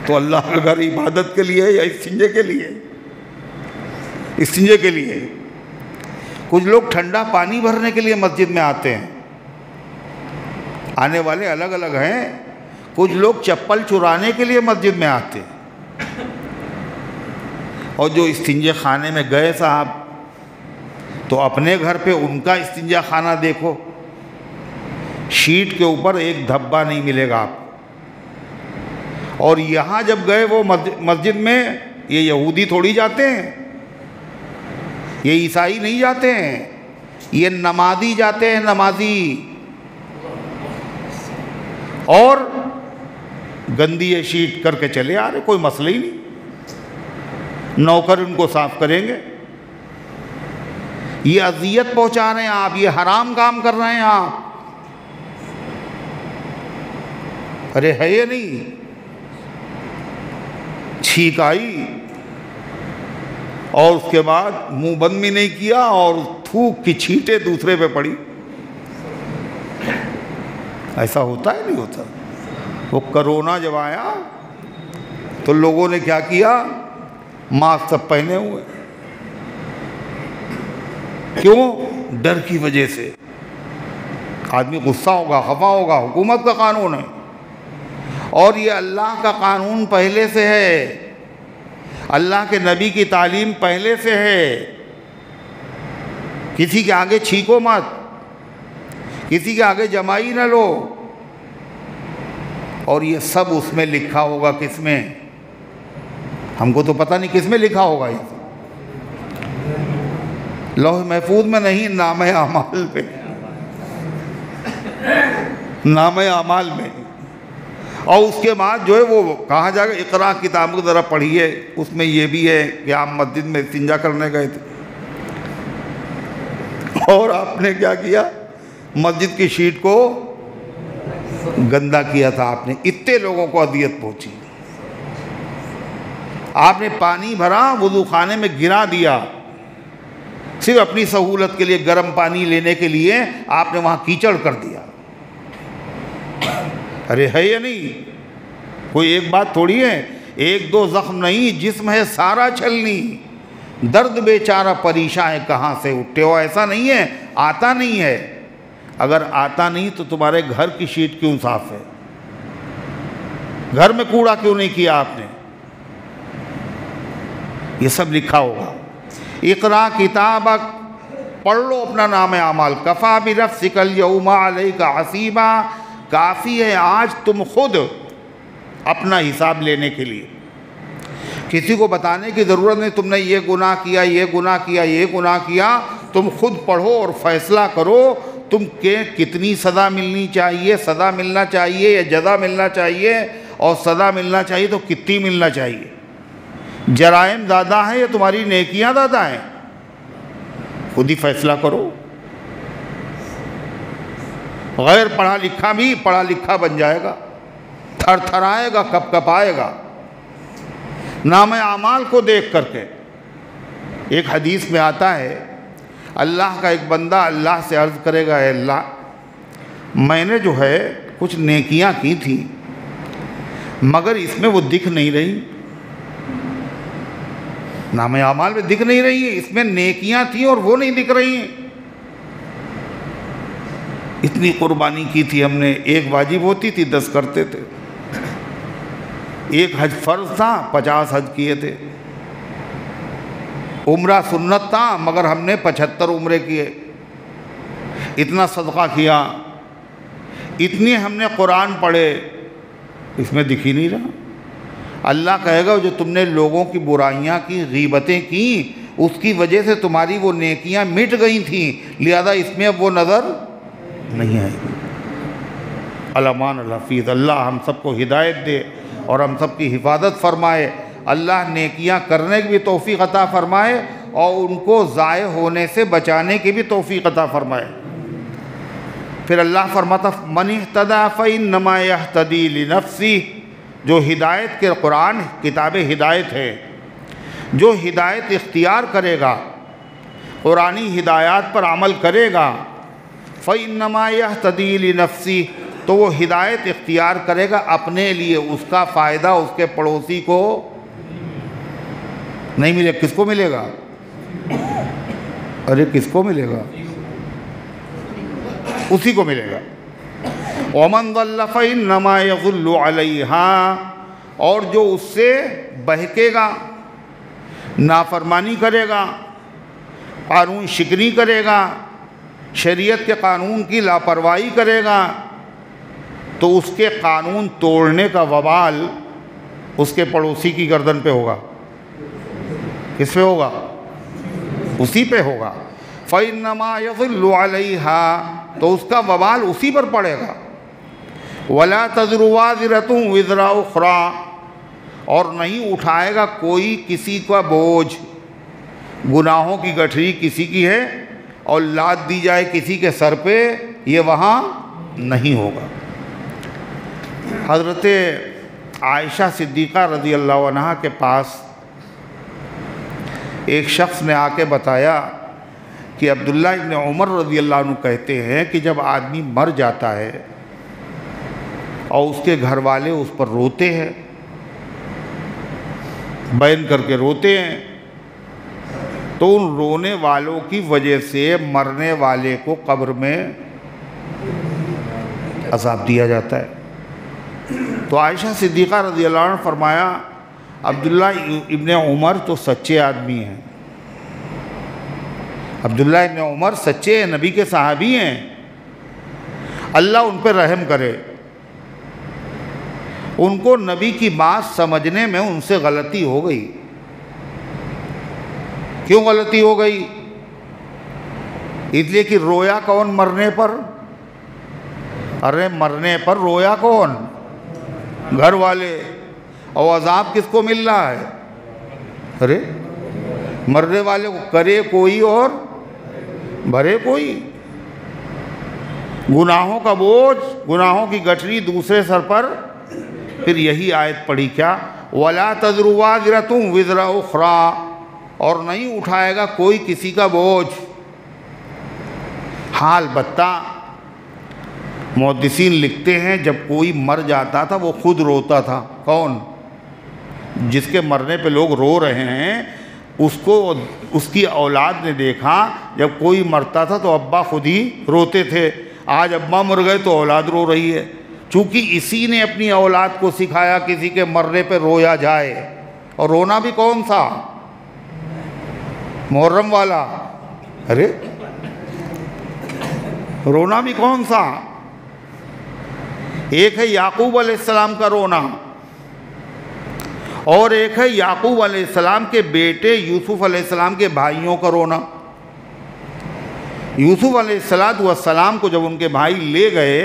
تو اللہ کا گھر عبادت کے لیے یا استنجے کے لیے؟ استنجے کے لیے۔ کچھ لوگ ٹھنڈا پانی بھرنے کے لیے مسجد میں آتے ہیں، آنے والے الگ الگ ہیں۔ کچھ لوگ چپل چرانے کے لیے مسجد میں آتے ہیں، اور جو استنجے خانے میں گئے صاحب تو اپنے گھر پہ ان کا استنجا خانہ دیکھو، شیٹ کے اوپر ایک دھبا نہیں ملے گا آپ کو، اور یہاں جب گئے وہ مسجد میں، یہ یہودی تھوڑی جاتے ہیں، یہ عیسائی نہیں جاتے ہیں، یہ نمازی جاتے ہیں، نمازی، اور گندی شیٹ کر کے چلے آ رہے، کوئی مسئلہ ہی نہیں، نوکر ان کو صاف کریں گے۔ یہ اذیت پہنچا رہے ہیں آپ، یہ حرام کام کر رہے ہیں آپ۔ ارے ہے یہ نہیں، چھینک آئی اور اس کے بعد منہ بند بھی نہیں کیا اور تھوک کی چھینٹیں دوسرے پہ پڑی۔ ایسا ہوتا ہے نہیں ہوتا؟ وہ کرونا جب آیا تو لوگوں نے کیا کیا؟ ماسک سب پہنے ہوئے، کیوں؟ ڈر کی وجہ سے۔ آدمی غصہ ہوگا، خفا ہوگا، حکومت کا قانون ہے، اور یہ اللہ کا قانون پہلے سے ہے، اللہ کے نبی کی تعلیم پہلے سے ہے۔ کسی کے آگے چھینکو مت، کسی کے آگے جمائی نہ لو، اور یہ سب اس میں لکھا ہوگا، کس میں؟ ہم کو تو پتہ نہیں کس میں لکھا ہوگا، یہ لوح محفوظ میں نہیں، نامہ اعمال پہ، نامہ اعمال میں۔ اور اس کے بعد جو ہے وہ کہا جائے گا اقرا کتاب کو ذرا پڑھیے، اس میں یہ بھی ہے کہ آپ مسجد میں استنجا کرنے گئے تھے اور آپ نے کیا کیا؟ مسجد کی شیٹ کو گندا کیا تھا آپ نے، اتنے لوگوں کو اذیت پہنچی۔ آپ نے پانی بھرا، وضو خانے میں گرا دیا، صرف اپنی سہولت کے لیے، گرم پانی لینے کے لیے آپ نے وہاں کیچڑ کر دیا۔ ارے ہے یا نہیں؟ کوئی ایک بات تھوڑی ہے، ایک دو زخم نہیں، جسم ہے سارا چھلنی، درد بیچارہ پریشاں ہے کہاں سے اٹھے ہو۔ ایسا نہیں ہے آتا نہیں ہے، اگر آتا نہیں تو تمہارے گھر کی شیٹ کیوں صاف ہے؟ گھر میں کوڑا کیوں نہیں کیا آپ نے؟ یہ سب لکھا ہوگا۔ اقرا کتابک، پڑھ لو اپنا نام اعمال، کفا بنفسک الیوم علیک حسیبا، کافی ہے آج تم خود اپنا حساب لینے کے لیے، کسی کو بتانے کی ضرورت نہیں۔ تم نے یہ گناہ کیا، یہ گناہ کیا، یہ گناہ کیا، تم خود پڑھو اور فیصلہ کرو تم کہ کتنی سزا ملنی چاہیے، سزا ملنا چاہیے یا جزا ملنا چاہیے، اور سزا ملنا چاہیے تو کتنی ملنا چاہیے۔ جرائم زیادہ ہیں یا تمہاری نیکیاں زیادہ ہیں؟ خود ہی فیصلہ کرو۔ غیر پڑھا لکھا بھی پڑھا لکھا بن جائے گا، تھر تھر آئے گا، کپ کپ آئے گا نام اعمال کو دیکھ کر کے۔ ایک حدیث میں آتا ہے، اللہ کا ایک بندہ اللہ سے عرض کرے گا، اے اللہ، میں نے جو ہے کچھ نیکیاں کی تھیں مگر اس میں وہ دکھ نہیں رہی، نام اعمال میں دکھ نہیں رہی ہے، اس میں نیکیاں تھیں اور وہ نہیں دکھ رہی ہیں۔ اتنی قربانی کی تھی ہم نے، ایک واجب ہوتی تھی 10 کرتے تھے، ایک حج فرض تھا 50 حج کیے تھے، عمرہ سنت تھا مگر ہم نے 75 عمرے کیے، اتنا صدقہ کیا، اتنی ہم نے قرآن پڑھے، اس میں دکھ ہی نہیں رہا۔ اللہ کہے گا جو تم نے لوگوں کی برائیاں کی، غیبتیں کی، اس کی وجہ سے تمہاری وہ نیکیاں مٹ گئی تھیں، لہذا اس میں اب وہ نظر نہیں آئے گی۔ الامان الحفیظ، اللہ ہم سب کو ہدایت دے اور ہم سب کی حفاظت فرمائے، اللہ نیکیاں کرنے کی بھی توفیق عطا فرمائے اور ان کو ضائع ہونے سے بچانے کی بھی توفیق عطا فرمائے۔ پھر اللہ فرماتا من اہتدی فانما یہتدی لنفسہ، جو ہدایت کے قرآن کتاب ہدایت ہے، جو ہدایت اختیار کرے گا، قرآنی ہدایات پر عمل کرے گا، فانما یہتدی لنفسہ، تو وہ ہدایت اختیار کرے گا اپنے لیے، اس کا فائدہ اس کے پڑوسی کو نہیں ملے۔ کس کو ملے گا؟ ارے کس کو ملے گا؟ اسی کو ملے گا۔ وَمَنْ ضَلَّ فَإِنَّمَا يَضُلُّ عَلَيْهَا، اور جو اس سے بہکے گا، نافرمانی کرے گا، قانون شکنی کرے گا، شریعت کے قانون کی لاپرواہی کرے گا، تو اس کے قانون توڑنے کا وبال اس کے پڑوسی کی گردن پہ ہوگا؟ کس پہ ہوگا؟ اسی پہ ہوگا۔ فَإِنَّمَا يَضِلُّ عَلَيْهَا، تو اس کا وبال اسی پر پڑے گا۔ وَلَا تَزِرُ وَازِرَةٌ وِزْرَ أُخْرَىٰ، اور نہیں اٹھائے گا کوئی کسی کا بوجھ، گناہوں کی گٹھری کسی کی ہے اور لاد دی جائے کسی کے سر پہ، یہ وہاں نہیں ہوگا۔ حضرت عائشہ صدیقہ رضی اللہ عنہا کے پاس ایک شخص نے آ کے بتایا کہ عبداللہ ابن عمر رضی اللہ عنہ کہتے ہیں کہ جب آدمی مر جاتا ہے اور اس کے گھر والے اس پر روتے ہیں، بین کر کے روتے ہیں، تو ان رونے والوں کی وجہ سے مرنے والے کو قبر میں عذاب دیا جاتا ہے۔ تو عائشہ صدیقہ رضی اللہ عنہ فرمایا عبداللہ ابن عمر تو سچے آدمی ہیں، عبداللہ ابن عمر سچے نبی کے صحابی ہیں، اللہ ان پہ رحم کرے، ان کو نبی کی بات سمجھنے میں ان سے غلطی ہو گئی۔ کیوں غلطی ہو گئی؟ اس لیے کہ رویا کون مرنے پر؟ ارے مرنے پر رویا کون؟ گھر والے، اور عذاب کس کو مل رہا ہے؟ ارے مرنے والے کو کرے کوئی اور بھرے کوئی، گناہوں کا بوجھ، گناہوں کی گٹھری دوسرے سر پر۔ پھر یہی آیت پڑھی کیا، وَلَا تَزِرُ وَازِرَةٌ وِزْرَ أُخْرَىٰ، اور نہیں اٹھائے گا کوئی کسی کا بوجھ۔ ہاں البتہ محدثین لکھتے ہیں جب کوئی مر جاتا تھا وہ خود روتا تھا۔ کون؟ جس کے مرنے پہ لوگ رو رہے ہیں، اس کو اس کی اولاد نے دیکھا جب کوئی مرتا تھا تو ابا خود ہی روتے تھے، آج ابا مر گئے تو اولاد رو رہی ہے، چونکہ اسی نے اپنی اولاد کو سکھایا کسی کے مرنے پہ رویا جائے۔ اور رونا بھی کون سا؟ محرم والا۔ ارے رونا بھی کون سا؟ ایک ہے یعقوب علیہ السلام کا رونا، اور ایک ہے یعقوب علیہ السلام کے بیٹے یوسف علیہ السلام کے بھائیوں کا رونا۔ یوسف علیہ السلام کو جب ان کے بھائی لے گئے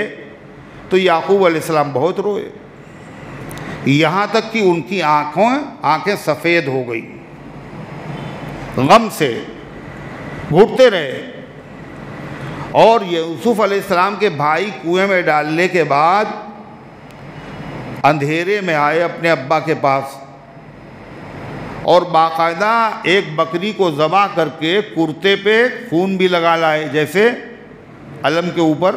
تو یعقوب علیہ السلام بہت روئے، یہاں تک کہ ان کی آنکھیں سفید ہو گئی، غم سے گھٹتے رہے۔ اور یوسف علیہ السلام کے بھائی کنویں میں ڈالنے کے بعد اندھیرے میں آئے اپنے ابا کے پاس، اور باقاعدہ ایک بکری کو ذبح کر کے کرتے پہ خون بھی لگا لائے، جیسے علم کے اوپر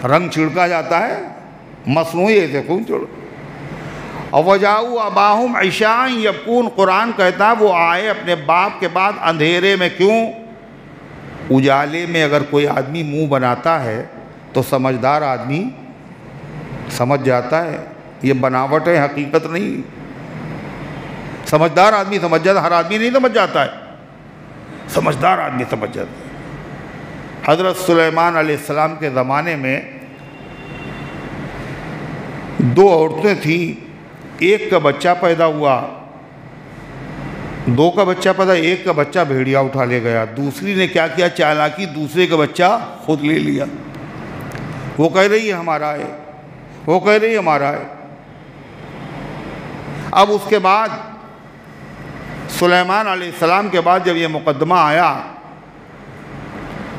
رنگ چھڑکا جاتا ہے، مصنوعی ایسے خون چھڑ۔ وَجَاءُوا أَبَاهُمْ عِشَاءً يَبْكُونَ، قرآن کہتا ہے وہ آئے اپنے باپ کے بعد اندھیرے میں۔ کیوں؟ اجالے میں اگر کوئی آدمی منہ بناتا ہے تو سمجھدار آدمی سمجھ جاتا ہے یہ بناوٹ ہے، حقیقت نہیں۔ سمجھدار آدمی سمجھ جاتا، ہر آدمی نہیں سمجھ جاتا ہے، سمجھدار آدمی سمجھ جاتا ہے۔ حضرت سلیمان علیہ السلام کے زمانے میں دو عورتیں تھیں، ایک کا بچہ پیدا ہوا، دو کا بچہ پیدا، ایک کا بچہ بھیڑیا اٹھا لے گیا، دوسری نے کیا کیا چالاکی، دوسرے کا بچہ خود لے لیا۔ وہ کہہ رہی ہے ہمارا ہے، وہ کہہ رہی ہے ہمارا ہے۔ اب اس کے بعد سلیمان علیہ السلام کے بعد جب یہ مقدمہ آیا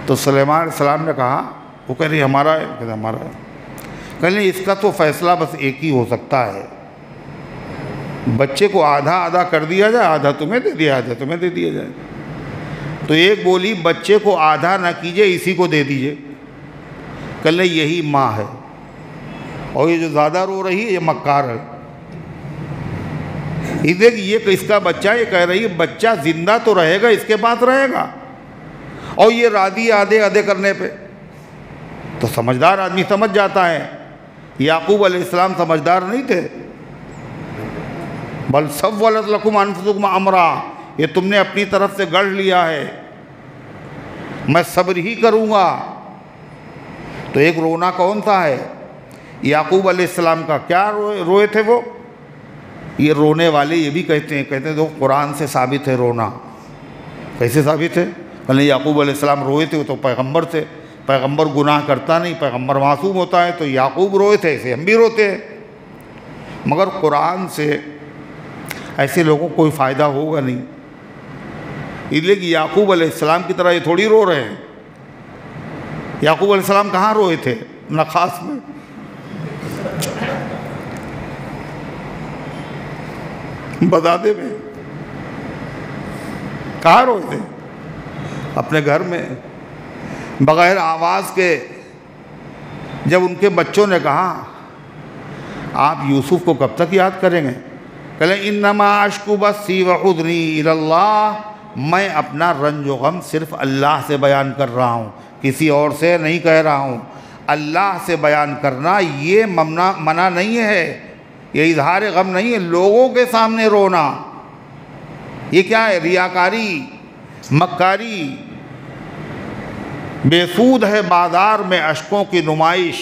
تو سلیمان علیہ السلام نے کہا، وہ کہہ رہی ہے ہمارا ہے، کہتے ہمارا ہے۔ کہنے اس کا تو فیصلہ بس ایک ہی ہو سکتا ہے، بچے کو آدھا آدھا کر دیا جائے، آدھا تمہیں دے دیا جائے، تمہیں دے دیا جائے۔ تو ایک بولی بچے کو آدھا نہ کیجئے، اسی کو دے دیجئے۔ کہنے یہی ماں ہے، اور یہ جو زیادہ رو رہی ہے یہ مکار ہے۔ یہ اس کا بچہ، یہ کہہ رہی ہے بچہ زندہ تو رہے گا، اس کے پاس رہے گا، اور یہ راضی آدھے آدھے کرنے پہ۔ تو سمجھدار آدمی سمجھ جاتا ہے۔ یعقوب علیہ السلام سمجھدار نہیں تھے، بل سولت لکم انفسکم امرا، یہ تم نے اپنی طرف سے گڑھ لیا ہے، میں صبر ہی کروں گا۔ تو ایک رونا کون سا ہے؟ یعقوب علیہ السلام کا کیا روئے تھے وہ؟ یہ رونے والے یہ بھی کہتے ہیں تو قرآن سے ثابت ہے رونا۔ کیسے ثابت ہے؟ کہ یعقوب علیہ السلام روئے تھے، وہ تو پیغمبر تھے، پیغمبر گناہ کرتا نہیں، پیغمبر معصوم ہوتا ہے، تو یعقوب روئے تھے ایسے ہم بھی روتے ہیں۔ مگر قرآن سے ایسے لوگوں کو کوئی فائدہ ہوگا نہیں، اس لیے کہ یعقوب علیہ السلام کی طرح یہ تھوڑی رو رہے ہیں۔ یعقوب علیہ السلام کہاں روئے تھے؟ نخاس میں۔ بدادے میں کہاں روئے تھے؟ اپنے گھر میں بغیر آواز کے۔ جب ان کے بچوں نے کہا آپ یوسف کو کب تک یاد کریں گے؟ کہلیں انما اشکو بثی وحزنی الی اللہ، میں اپنا رنج و غم صرف اللہ سے بیان کر رہا ہوں، کسی اور سے نہیں کہہ رہا ہوں۔ اللہ سے بیان کرنا یہ منع نہیں ہے، یہ اظہار غم نہیں ہے۔ لوگوں کے سامنے رونا یہ کیا ہے؟ ریاکاری، مکاری، بے سود ہے بازار میں اشکوں کی نمائش۔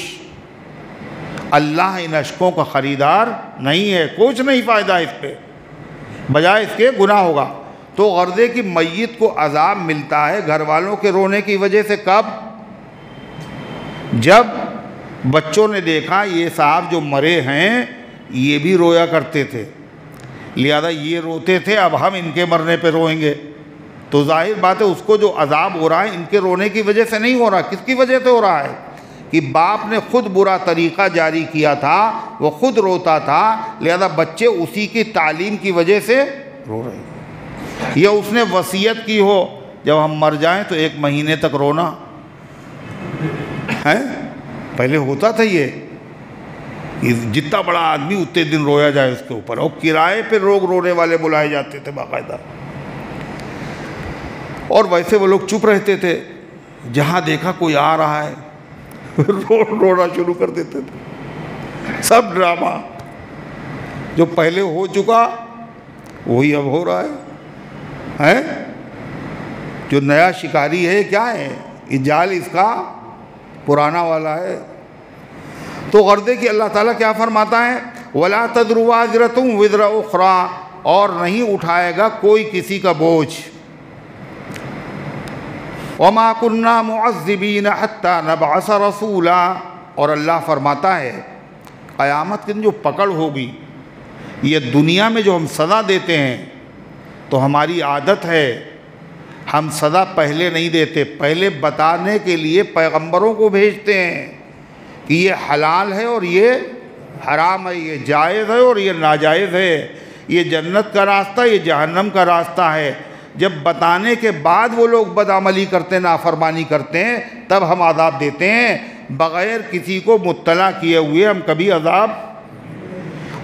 اللہ ان اشکوں کا خریدار نہیں ہے، کچھ نہیں فائدہ اس پہ، بجائے اس کے گناہ ہوگا۔ تو غرضے کی میت کو عذاب ملتا ہے گھر والوں کے رونے کی وجہ سے کب؟ جب بچوں نے دیکھا یہ صاحب جو مرے ہیں یہ بھی رویا کرتے تھے، لہذا یہ روتے تھے، اب ہم ان کے مرنے پہ روئیں گے۔ تو ظاہر بات ہے اس کو جو عذاب ہو رہا ہے ان کے رونے کی وجہ سے نہیں ہو رہا، کس کی وجہ سے ہو رہا ہے؟ کہ باپ نے خود برا طریقہ جاری کیا تھا، وہ خود روتا تھا، لہذا بچے اسی کی تعلیم کی وجہ سے رو رہے ہیں۔ یا اس نے وصیت کی ہو جب ہم مر جائیں تو 1 مہینے تک رونا ہے، پہلے ہوتا تھا یہ جتنا بڑا آدمی اتنے دن رویا جائے اس کے اوپر، اور کرائے پہ لوگ رونے والے بلائے جاتے تھے باقاعدہ، اور ویسے وہ لوگ چپ رہتے تھے، جہاں دیکھا کوئی آ رہا ہے رونا شروع کر دیتے تھے۔ سب ڈرامہ جو پہلے ہو چکا وہی اب ہو رہا ہے۔ جو نیا شکاری ہے کیا ہے؟ یہ جال اس کا پرانا والا ہے۔ تو غرضے کہ اللہ تعالیٰ کیا فرماتا ہے؟ وَلَا تَزِرُ وَازِرَةٌ وِزْرَ أُخْرَىٰ، اور نہیں اٹھائے گا کوئی کسی کا بوجھ۔ وَمَا كُنَّا مُعَذِّبِينَ حَتَّىٰ نَبْعَثَ رَسُولًا، اور اللہ فرماتا ہے قیامت کے دن جو پکڑ ہوگی، یہ دنیا میں جو ہم سزا دیتے ہیں تو ہماری عادت ہے ہم سزا پہلے نہیں دیتے، پہلے بتانے کے لیے پیغمبروں کو بھیجتے ہیں کہ یہ حلال ہے اور یہ حرام ہے، یہ جائز ہے اور یہ ناجائز ہے، یہ جنت کا راستہ، یہ جہنم کا راستہ ہے۔ جب بتانے کے بعد وہ لوگ بدعملی کرتے ہیں، نافرمانی کرتے ہیں، تب ہم عذاب دیتے ہیں، بغیر کسی کو مطلع کیے ہوئے ہم کبھی عذاب۔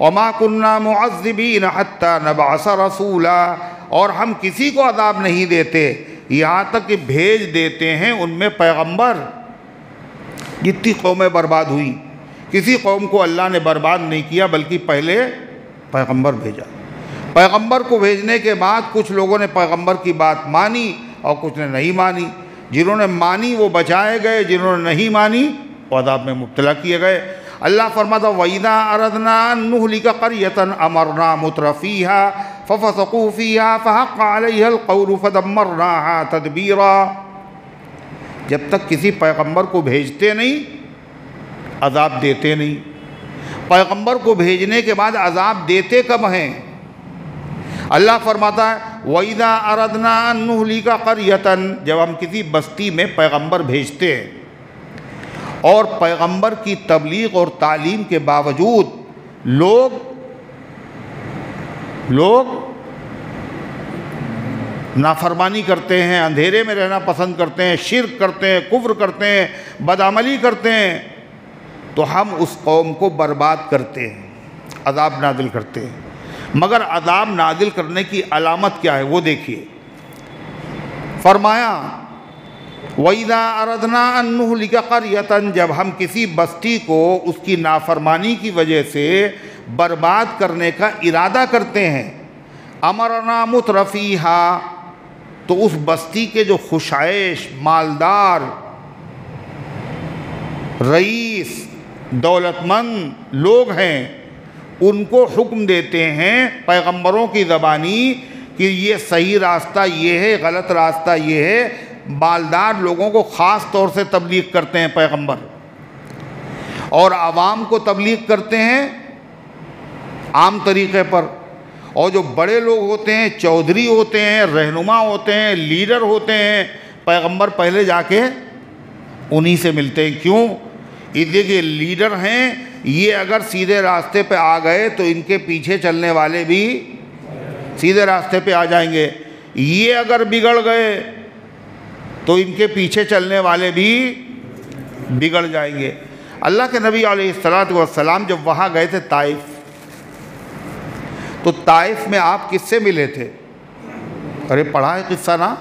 وَمَا كُنَّا مُعَذِّبِينَ حَتَّىٰ نَبْعَثَ رَسُولًا، اور ہم کسی کو عذاب نہیں دیتے یہاں تک کہ بھیج دیتے ہیں ان میں پیغمبر۔ جتنی قومیں برباد ہوئی، کسی قوم کو اللہ نے برباد نہیں کیا بلکہ پہلے پیغمبر بھیجا۔ پیغمبر کو بھیجنے کے بعد کچھ لوگوں نے پیغمبر کی بات مانی اور کچھ نے نہیں مانی۔ جنہوں نے مانی وہ بچائے گئے، جنہوں نے نہیں مانی وہ عذاب میں مبتلا کیے گئے۔ اللہ فرماتا وَإِذَا أَرَدْنَا أَن نُّهْلِكَ قَرْيَةً أَمَرْنَا مُتْرَفِيهَا فَفَسَقُوا فِيهَا فَحَقَّ عَلَيْهَا الْقَوْلُ فَدَمَّرْنَاهَا تَدْبِيرًا، جب تک کسی پیغمبر کو بھیجتے نہیں عذاب دیتے نہیں۔ پیغمبر کو بھیجنے کے بعد عذاب دیتے کب ہیں؟ اللہ فرماتا ہے وَإِذَا أَرَدْنَا أَن نُّهْلِكَ قَرْيَةً، جب ہم کسی بستی میں پیغمبر بھیجتے ہیں اور پیغمبر کی تبلیغ اور تعلیم کے باوجود لوگ نافرمانی کرتے ہیں، اندھیرے میں رہنا پسند کرتے ہیں، شرک کرتے ہیں، کفر کرتے ہیں، بدعملی کرتے ہیں، تو ہم اس قوم کو برباد کرتے ہیں، عذاب نازل کرتے ہیں۔ مگر عذاب نازل کرنے کی علامت کیا ہے وہ دیکھیے، فرمایا وَإِذَا أَرَدْنَا أَن نُّهْلِكَ قَرْيَةً، جب ہم کسی بستی کو اس کی نافرمانی کی وجہ سے برباد کرنے کا ارادہ کرتے ہیں، أَمَرْنَا مُتْرَفِيهَا، تو اس بستی کے جو خوشائش، مالدار، رئیس، دولت مند لوگ ہیں ان کو حکم دیتے ہیں پیغمبروں کی زبانی کہ یہ صحیح راستہ یہ ہے، غلط راستہ یہ ہے۔ مالدار لوگوں کو خاص طور سے تبلیغ کرتے ہیں پیغمبر، اور عوام کو تبلیغ کرتے ہیں عام طریقے پر۔ اور جو بڑے لوگ ہوتے ہیں، چودھری ہوتے ہیں، رہنما ہوتے ہیں، لیڈر ہوتے ہیں، پیغمبر پہلے جا کے انہی سے ملتے ہیں۔ کیوں؟ اس لیے کہ لیڈر ہیں، یہ اگر سیدھے راستے پہ آ گئے تو ان کے پیچھے چلنے والے بھی سیدھے راستے پہ آ جائیں گے، یہ اگر بگڑ گئے تو ان کے پیچھے چلنے والے بھی بگڑ جائیں گے۔ اللہ کے نبی علیہ السلام جب وہاں گئے تھے طائف، تو طائف میں آپ کس سے ملے تھے؟ ارے پڑھا ہے قصہ نا؟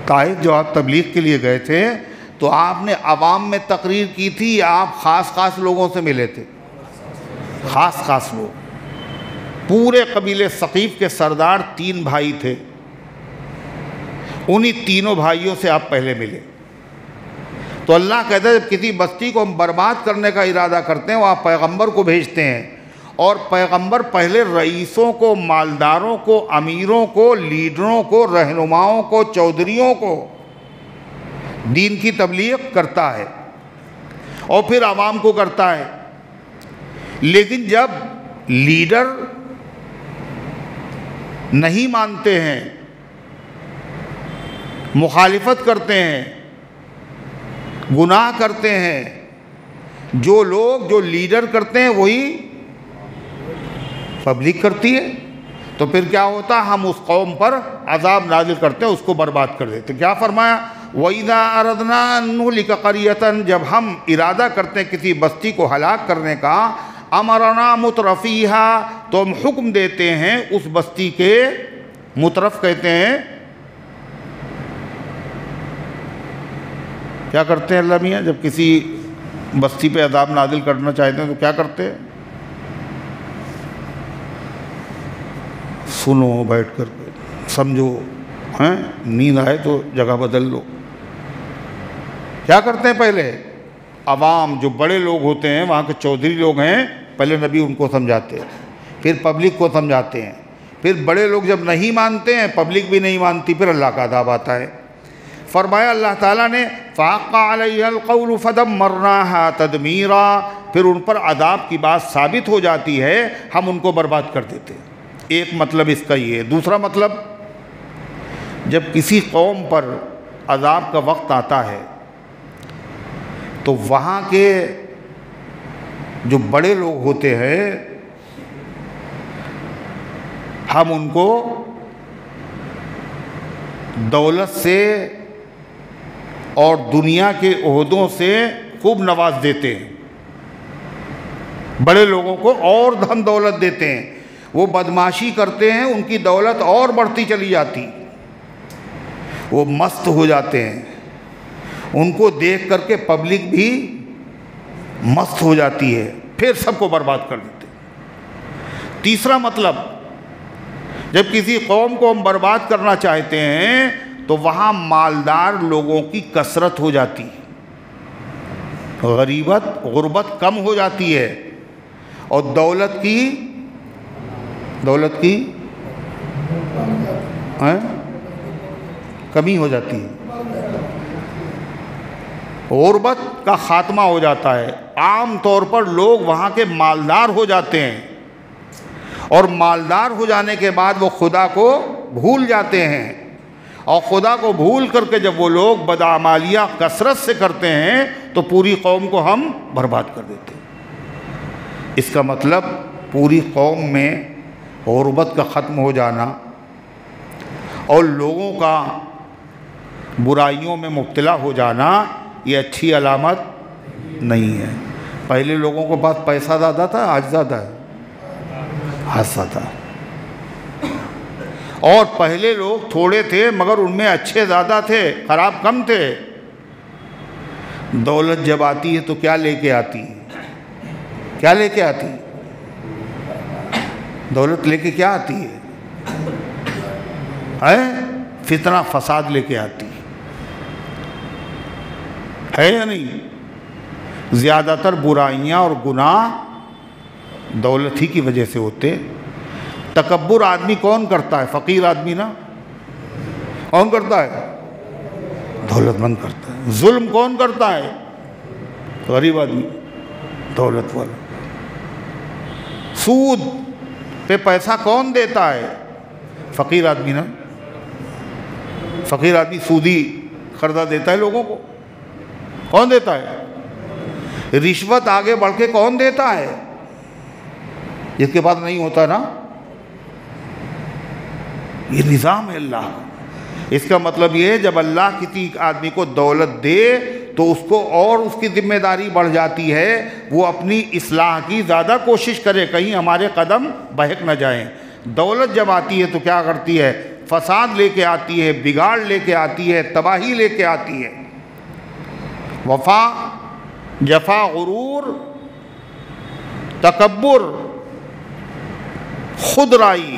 طائف جو آپ تبلیغ کے لیے گئے تھے تو آپ نے عوام میں تقریر کی تھی یا آپ خاص لوگوں سے ملے تھے؟ خاص لوگ۔ پورے قبیلے ثقیف کے سردار 3 بھائی تھے، انہی تینوں بھائیوں سے آپ پہلے ملے۔ تو اللہ کہتا ہے جب کسی بستی کو ہم برباد کرنے کا ارادہ کرتے ہیں وہاں پیغمبر کو بھیجتے ہیں، اور پیغمبر پہلے رئیسوں کو، مالداروں کو، امیروں کو، لیڈروں کو، رہنماؤں کو، چودھریوں کو دین کی تبلیغ کرتا ہے اور پھر عوام کو کرتا ہے۔ لیکن جب لیڈر نہیں مانتے ہیں، مخالفت کرتے ہیں، گناہ کرتے ہیں، جو لوگ جو لیڈر کرتے ہیں وہی پبلک کرتی ہے، تو پھر کیا ہوتا؟ ہم اس قوم پر عذاب نازل کرتے ہیں، اس کو برباد کر دیتے۔ کیا فرمایا؟ وَإِذَا أَرَدْنَا أَن نُّهْلِكَ قَرْيَةً، جب ہم ارادہ کرتے ہیں کسی بستی کو ہلاک کرنے کا، أَمَرْنَا مُتْرَفِيهَا، تو ہم حکم دیتے ہیں اس بستی کے، مترف کہتے ہیں، کیا کرتے ہیں اللہ میاں جب کسی بستی پہ عذاب نازل کرنا چاہتے ہیں تو کیا کرتے ہیں؟ سنو بیٹھ کر سمجھو، نیند آئے تو جگہ بدل لو۔ کیا کرتے ہیں؟ پہلے عوام جو بڑے لوگ ہوتے ہیں، وہاں کے چودھری لوگ ہیں، پہلے نبی ان کو سمجھاتے ہیں، پھر پبلک کو سمجھاتے ہیں، پھر بڑے لوگ جب نہیں مانتے ہیں، پبلک بھی نہیں مانتی، پھر اللہ کا عذاب آتا ہے۔ فرمایا اللہ تعالیٰ نے فَحَقَّ عَلَيْهَا الْقَوْلُ فَدَمَّرْنَاهَا تَدْمِيرًا، پھر ان پر عذاب کی بات ثابت ہو جاتی ہے، ہم ان کو برباد کر دیتے ہیں۔ ایک مطلب اس کا یہ ہے۔ دوسرا مطلب، جب کسی قوم پر عذاب کا وقت آتا ہے تو وہاں کے جو بڑے لوگ ہوتے ہیں ہم ان کو دولت سے اور دنیا کے عہدوں سے خوب نواز دیتے ہیں، بڑے لوگوں کو اور دھن دولت دیتے ہیں، وہ بدمعاشی کرتے ہیں، ان کی دولت اور بڑھتی چلی جاتی، وہ مست ہو جاتے ہیں، ان کو دیکھ کر کے پبلک بھی مست ہو جاتی ہے، پھر سب کو برباد کر دیتے ہیں۔ تیسرا مطلب، جب کسی قوم کو ہم برباد کرنا چاہتے ہیں تو وہاں مالدار لوگوں کی کثرت ہو جاتی ہے، غربت کم ہو جاتی ہے، اور دولت کی کمی ہو جاتی ہے، غربت کا خاتمہ ہو جاتا ہے۔ عام طور پر لوگ وہاں کے مالدار ہو جاتے ہیں، اور مالدار ہو جانے کے بعد وہ خدا کو بھول جاتے ہیں، اور خدا کو بھول کر کے جب وہ لوگ بدعمالیہ کثرت سے کرتے ہیں تو پوری قوم کو ہم برباد کر دیتے ہیں۔ اس کا مطلب پوری قوم میں غربت کا ختم ہو جانا اور لوگوں کا برائیوں میں مبتلا ہو جانا یہ اچھی علامت نہیں ہے۔ پہلے لوگوں کو پاس پیسہ زیادہ تھا، آج زیادہ ہے، آج زیادہ ہے، اور پہلے لوگ تھوڑے تھے مگر ان میں اچھے زیادہ تھے، خراب کم تھے۔ دولت جب آتی ہے تو کیا لے کے آتی ہے؟ کیا لے کے آتی ہے؟ دولت لے کے کیا آتی ہے؟ فتنہ فساد لے کے آتی ہے یا نہیں؟ زیادہ تر برائیاں اور گناہ دولت ہی کی وجہ سے ہوتے ہیں۔ تکبر آدمی کون کرتا ہے؟ فقیر آدمی نا۔ کون کرتا ہے؟ دولت مند کرتا ہے۔ ظلم کون کرتا ہے؟ غریب آدمی، دولت والا۔ سود پہ پیسہ کون دیتا ہے؟ فقیر آدمی نا۔ فقیر آدمی سودی قرضہ دیتا ہے لوگوں کو۔ کون دیتا ہے؟ رشوت آگے بڑھ کے کون دیتا ہے؟ جس کے پاس نہیں ہوتا نا۔ یہ نظام ہے اللہ کا۔ اس کا مطلب یہ ہے جب اللہ کسی آدمی کو دولت دے تو اس کو اور اس کی ذمہ داری بڑھ جاتی ہے، وہ اپنی اصلاح کی زیادہ کوشش کرے، کہیں ہمارے قدم بہک نہ جائیں۔ دولت جب آتی ہے تو کیا کرتی ہے؟ فساد لے کے آتی ہے، بگاڑ لے کے آتی ہے، تباہی لے کے آتی ہے۔ وفا، جفا، غرور، تکبر، خودرائی،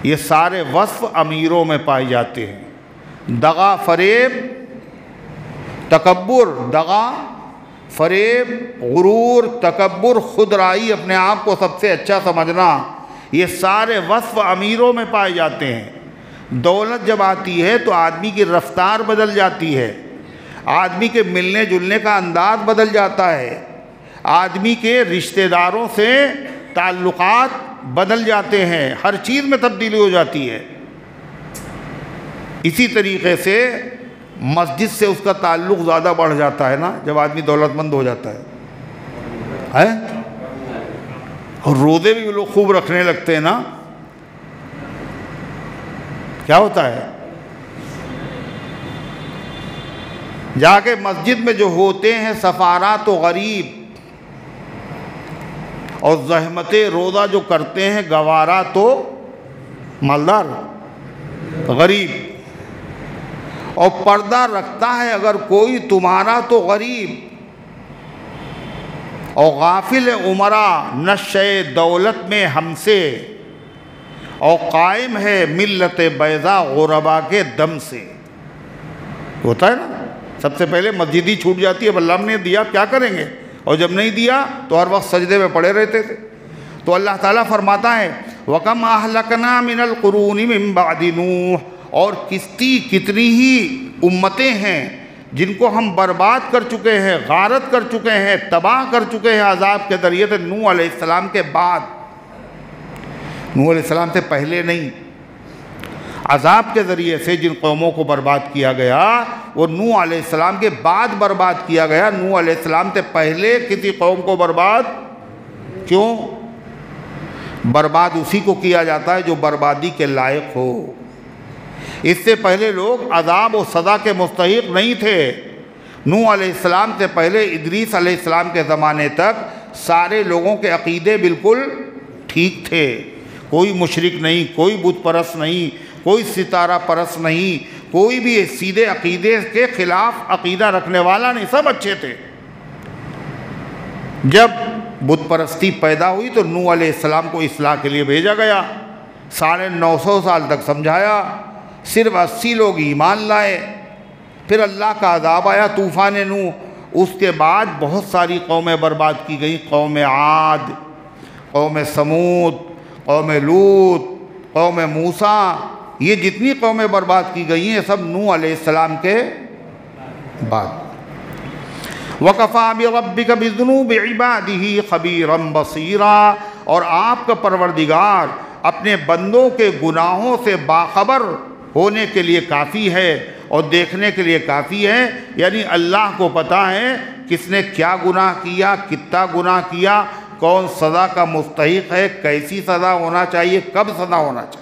یہ سارے وصف امیروں میں پائے جاتے ہیں۔ دغا، فریب، تکبر، دغا، فریب، غرور، تکبر، خودرائی، اپنے آپ کو سب سے اچھا سمجھنا، یہ سارے وصف امیروں میں پائے جاتے ہیں۔ دولت جب آتی ہے تو آدمی کی رفتار بدل جاتی ہے، آدمی کے ملنے جلنے کا انداز بدل جاتا ہے، آدمی کے رشتہ داروں سے تعلقات بدل جاتے ہیں، ہر چیز میں تبدیلی ہو جاتی ہے۔ اسی طریقے سے مسجد سے اس کا تعلق زیادہ بڑھ جاتا ہے نا جب آدمی دولت مند ہو جاتا ہے۔ اور روزے بھی لوگ خوب رکھنے لگتے ہیں نا۔ کیا ہوتا ہے؟ جا کے مسجد میں جو ہوتے ہیں سفارات و غریب، اور زحمت روزہ جو کرتے ہیں گوارا تو مالدار، غریب، اور پردہ رکھتا ہے اگر کوئی تمہارا تو غریب، اور غافل عمرہ نشے دولت میں ہم سے، اور قائم ہے ملت بیضا غربا کے دم سے۔ ہوتا ہے نا، سب سے پہلے مسجد ہی چھوٹ جاتی ہے، اب اللہ نے دیا کیا کریں گے، اور جب نہیں دیا تو ہر وقت سجدے میں پڑے رہتے تھے۔ تو اللہ تعالیٰ فرماتا ہے وَكَمْ أَهْلَكْنَا مِنَ الْقُرُونِ مِنْ بَعْدِ نُوحٍ، اور کتنی ہی امتیں ہیں جن کو ہم برباد کر چکے ہیں، غارت کر چکے ہیں، تباہ کر چکے ہیں عذاب کے ذریعے سے، نوح علیہ السلام کے بعد۔ نوح علیہ السلام سے پہلے نہیں، عذاب کے ذریعے سے جن قوموں کو برباد کیا گیا وہ نوح علیہ السلام کے بعد برباد کیا گیا۔ نوح علیہ السلام سے پہلے کسی قوم کو برباد کیوں؟ برباد اسی کو کیا جاتا ہے جو بربادی کے لائق ہو۔ اس سے پہلے لوگ عذاب و سزا کے مستحق نہیں تھے۔ نوح علیہ السلام سے پہلے ادریس علیہ السلام کے زمانے تک سارے لوگوں کے عقیدے بالکل ٹھیک تھے، کوئی مشرک نہیں، کوئی بت پرست نہیں، کوئی ستارہ پرست نہیں، کوئی بھی سیدھے عقیدے کے خلاف عقیدہ رکھنے والا نہیں، سب اچھے تھے۔ جب بت پرستی پیدا ہوئی تو نوح علیہ السلام کو اصلاح کے لیے بھیجا گیا، 950 سال تک سمجھایا، صرف 80 لوگ ایمان لائے، پھر اللہ کا عذاب آیا طوفان نوح۔ اس کے بعد بہت ساری قومیں برباد کی گئیں، قوم عاد، قوم سمود، قوم لوط، قوم موسیٰ، یہ جتنی قومیں برباد کی گئی ہیں سب نوح علیہ السلام کے بعد۔ وَكَفَى بِرَبِّكَ بِذُنُوبِ عِبَادِهِ خَبِيرًا بَصِيرًا، اور آپ کا پروردگار اپنے بندوں کے گناہوں سے باخبر ہونے کے لیے کافی ہے اور دیکھنے کے لیے کافی ہے، یعنی اللہ کو پتہ ہے کس نے کیا گناہ کیا، کتنا گناہ کیا، کون سزا کا مستحق ہے، کیسی سزا ہونا چاہیے، کب سزا ہونا چاہیے۔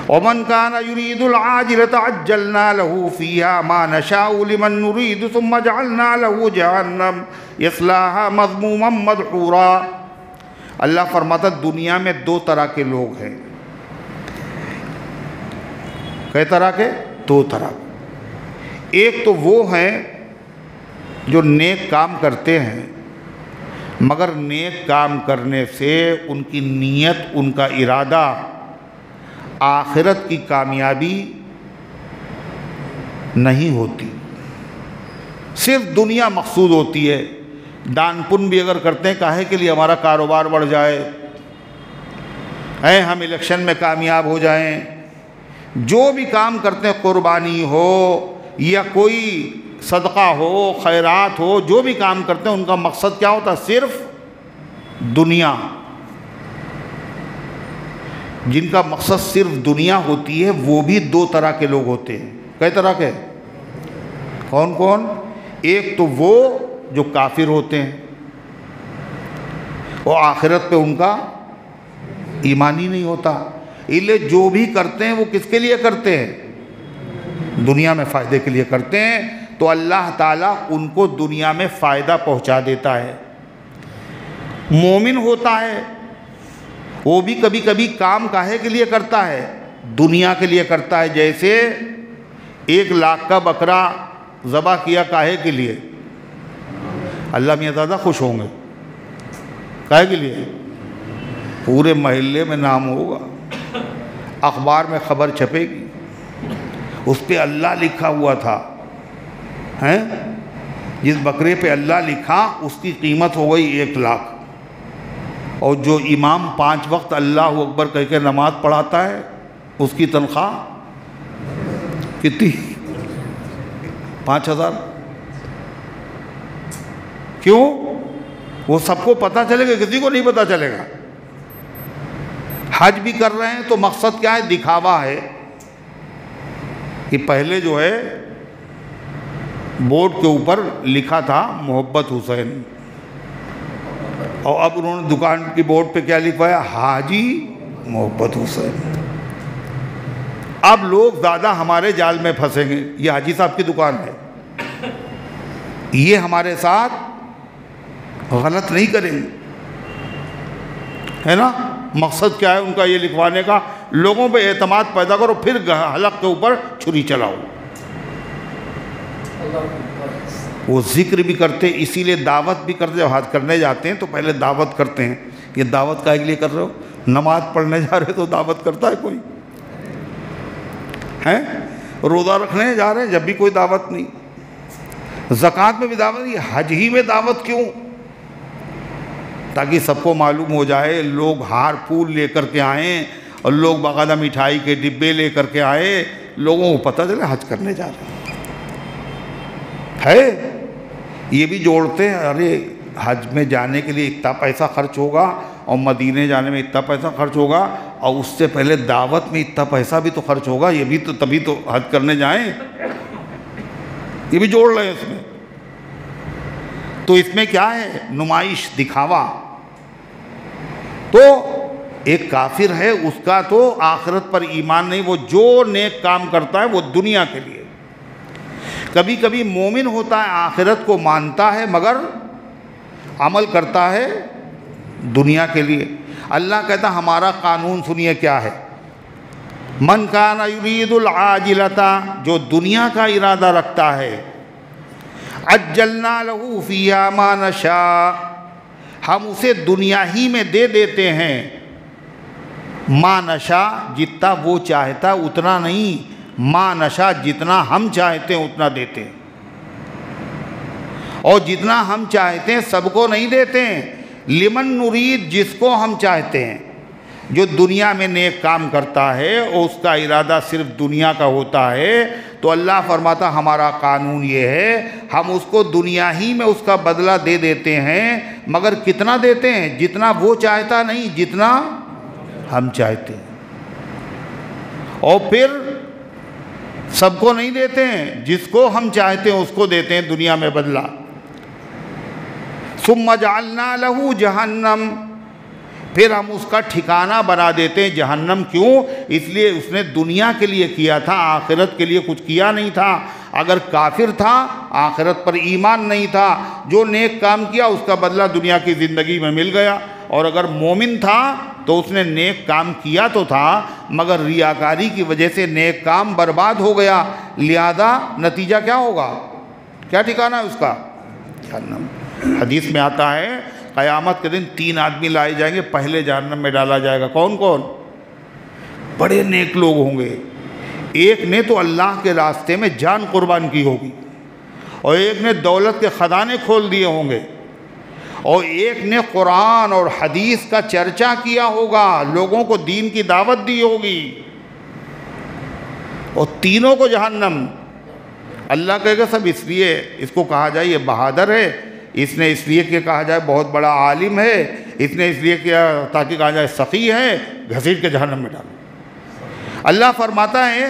وَمَنْ كَانَ يُرِيدُ الْعَاجِلَةَ عَجَّلْنَا لَهُ فِيهَا مَا نَشَاءُ لِمَن نُّرِيدُ ثُمَّ جَعَلْنَا لَهُ جَهَنَّمَ يَصْلَاهَا مَذْمُومًا مَدْحُورًا۔ اللہ فرماتا دنیا میں دو طرح کے لوگ ہیں۔ کئی طرح کے؟ دو طرح۔ ایک تو وہ ہیں جو نیک کام کرتے ہیں مگر نیک کام کرنے سے ان کی نیت، ان کا ارادہ آخرت کی کامیابی نہیں ہوتی، صرف دنیا مقصود ہوتی ہے. دان پن بھی اگر کرتے ہیں کاہے کے لیے؟ ہمارا کاروبار بڑھ جائے، ہم الیکشن میں کامیاب ہو جائیں. جو بھی کام کرتے ہیں، قربانی ہو یا کوئی صدقہ ہو، خیرات ہو، جو بھی کام کرتے ہیں ان کا مقصد کیا ہوتا ہے؟ صرف دنیا. جن کا مقصد صرف دنیا ہوتی ہے وہ بھی دو طرح کے لوگ ہوتے ہیں. کئی طرح کے؟ کون کون؟ ایک تو وہ جو کافر ہوتے ہیں، وہ آخرت پہ ان کا ایمان ہی نہیں ہوتا، اس لیے جو بھی کرتے ہیں وہ کس کے لیے کرتے ہیں؟ دنیا میں فائدے کے لیے کرتے ہیں. تو اللہ تعالیٰ ان کو دنیا میں فائدہ پہنچا دیتا ہے. مومن ہوتا ہے وہ بھی کبھی کبھی کام کاہے کے لیے کرتا ہے؟ دنیا کے لیے کرتا ہے. جیسے 1 لاکھ کا بکرا ذبح کیا کاہے کے لیے؟ اللہ میاں زیادہ خوش ہوں گے. کاہے کے لیے؟ پورے محلے میں نام ہوگا، اخبار میں خبر چھپے گی، اس پہ اللہ لکھا ہوا تھا. جس بکرے پہ اللہ لکھا اس کی قیمت ہو گئی 1 لاکھ. اور جو امام 5 وقت اللہ اکبر کہہ کے نماز پڑھاتا ہے اس کی تنخواہ کتنی؟ 5,000. کیوں؟ وہ سب کو پتہ چلے گا، کسی کو نہیں پتہ چلے گا. حج بھی کر رہے ہیں تو مقصد کیا ہے؟ دکھاوا ہے. کہ پہلے جو ہے بورڈ کے اوپر لکھا تھا محبت حسین، اور اب انہوں نے دکان کی بورڈ پہ کیا لکھوایا؟ حاجی محبت حسین. اب لوگ زیادہ ہمارے جال میں پھنسیں گے. یہ حاجی صاحب کی دکان ہے، یہ ہمارے ساتھ غلط نہیں کریں گے، ہے نا؟ مقصد کیا ہے ان کا یہ لکھوانے کا؟ لوگوں پہ اعتماد پیدا کرو، پھر حلق کے اوپر چھری چلاؤ. وہ ذکر بھی کرتے، اسی لیے دعوت بھی کرتے. جب حج کرنے جاتے ہیں تو پہلے دعوت کرتے ہیں. یہ دعوت کائے کے لیے کر رہے ہو؟ نماز پڑھنے جا رہے تو دعوت کرتا ہے کوئی؟ ہیں روزہ رکھنے جا رہے ہیں جب بھی کوئی دعوت نہیں. زکوٰۃ میں بھی دعوت نہیں، حج ہی میں دعوت کیوں؟ تاکہ سب کو معلوم ہو جائے، لوگ ہار پھول لے کر کے آئیں اور لوگ باقاعدہ مٹھائی کے ڈبے لے کر کے آئے، لوگوں کو پتہ چلے حج کرنے جا رہے ہیں. یہ بھی جوڑتے ہیں، ارے حج میں جانے کے لیے اتنا پیسہ خرچ ہوگا اور مدینے جانے میں اتنا پیسہ خرچ ہوگا، اور اس سے پہلے دعوت میں اتنا پیسہ بھی تو خرچ ہوگا، یہ بھی تو تبھی تو حج کرنے جائیں. یہ بھی جوڑ رہے ہیں اس میں. تو اس میں کیا ہے؟ نمائش، دکھاوا. تو ایک کافر ہے، اس کا تو آخرت پر ایمان نہیں، وہ جو نیک کام کرتا ہے وہ دنیا کے لیے. کبھی کبھی مومن ہوتا ہے، آخرت کو مانتا ہے مگر عمل کرتا ہے دنیا کے لیے. اللہ کہتا ہمارا قانون سنیے کیا ہے. من کان یرید العاجلۃ، جو دنیا کا ارادہ رکھتا ہے، عجلنا لہ فیہا ما نشاء، ہم اسے دنیا ہی میں دے دیتے ہیں. ما نشاء، جتنا وہ چاہتا اتنا نہیں، ما نشاء جتنا ہم چاہتے ہیں اتنا دیتے ہیں. اور جتنا ہم چاہتے ہیں سب کو نہیں دیتے ہیں. لمن نرید، جس کو ہم چاہتے ہیں. جو دنیا میں نیک کام کرتا ہے اور اس کا ارادہ صرف دنیا کا ہوتا ہے، تو اللہ فرماتا ہمارا قانون یہ ہے، ہم اس کو دنیا ہی میں اس کا بدلہ دے دیتے ہیں، مگر کتنا دیتے ہیں؟ جتنا وہ چاہتا نہیں، جتنا ہم چاہتے ہیں. اور پھر سب کو نہیں دیتے ہیں، جس کو ہم چاہتے ہیں اس کو دیتے ہیں دنیا میں بدلہ. ثم جعلنا لہ جہنم، پھر ہم اس کا ٹھکانہ بنا دیتے ہیں جہنم. کیوں؟ اس لیے اس نے دنیا کے لیے کیا تھا، آخرت کے لیے کچھ کیا نہیں تھا. اگر کافر تھا، آخرت پر ایمان نہیں تھا، جو نیک کام کیا اس کا بدلہ دنیا کی زندگی میں مل گیا. اور اگر مومن تھا تو اس نے نیک کام کیا تو تھا مگر ریاکاری کی وجہ سے نیک کام برباد ہو گیا. لہذا نتیجہ کیا ہوگا؟ کیا ٹھکانہ ہے اس کا؟ جہنم. حدیث میں آتا ہے قیامت کے دن 3 آدمی لائے جائیں گے، پہلے جہنم میں ڈالا جائے گا. کون کون؟ بڑے نیک لوگ ہوں گے. ایک نے تو اللہ کے راستے میں جان قربان کی ہوگی اور ایک نے دولت کے خزانے کھول دیے ہوں گے، اور ایک نے قرآن اور حدیث کا چرچا کیا ہوگا، لوگوں کو دین کی دعوت دی ہوگی، اور تینوں کو جہنم۔ اللہ کہے گا سب اس لیے اس کو کہا جائے یہ بہادر ہے، اس نے اس لیے کہ کہا جائے بہت بڑا عالم ہے، اس نے اس لیے کیا تاکہ کہا جائے سخی ہے، گھسیٹ کے جہنم میں ڈالو۔ اللہ فرماتا ہے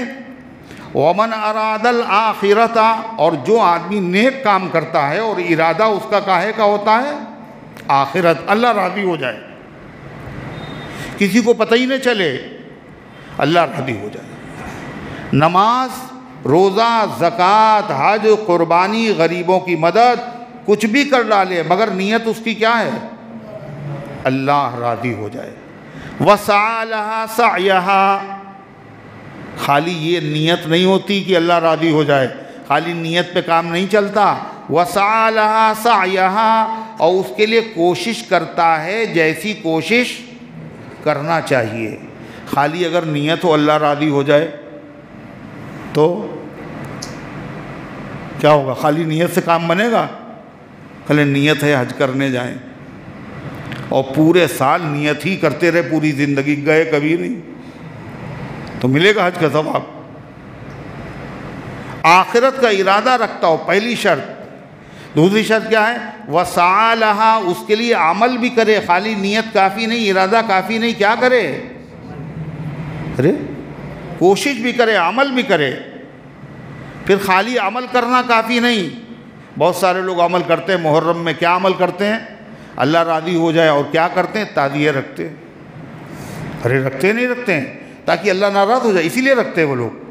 وَمَنْ أَرَادَ الْآخِرَةَ، اور جو آدمی نیک کام کرتا ہے اور ارادہ اس کا کاہے کا ہوتا ہے؟ آخرت، اللہ راضی ہو جائے، کسی کو پتہ ہی نہ چلے، اللہ راضی ہو جائے۔ نماز، روزہ، زکوٰۃ، حج، قربانی، غریبوں کی مدد، کچھ بھی کر ڈالے مگر نیت اس کی کیا ہے؟ اللہ راضی ہو جائے۔ وَسَعَى لَهَا سَعْيَهَا، خالی یہ نیت نہیں ہوتی کہ اللہ راضی ہو جائے، خالی نیت پہ کام نہیں چلتا۔ وَسَعَى لَهَا سَعْيَهَا، اور اس کے لیے کوشش کرتا ہے جیسی کوشش کرنا چاہیے۔ خالی اگر نیت ہو اللہ راضی ہو جائے تو کیا ہوگا؟ خالی نیت سے کام بنے گا؟ خالی نیت ہے حج کرنے جائیں اور پورے سال نیت ہی کرتے رہے، پوری زندگی گئے کبھی نہیں، تو ملے گا حج کا ثواب؟ آخرت کا ارادہ رکھتا ہو، پہلی شرط۔ دوسری شرط کیا ہے؟ وَسَعَى لَهَا، اس کے لیے عمل بھی کرے، خالی نیت کافی نہیں، ارادہ کافی نہیں، کیا کرے؟ ارے کوشش بھی کرے، عمل بھی کرے۔ پھر خالی عمل کرنا کافی نہیں، بہت سارے لوگ عمل کرتے ہیں محرم میں، کیا عمل کرتے ہیں؟ اللہ راضی ہو جائے، اور کیا کرتے ہیں؟ تعزیے رکھتے ہیں۔ ارے رکھتے نہیں، رکھتے ہیں تاکہ اللہ ناراض ہو جائے، اسی لیے رکھتے ہیں وہ لوگ۔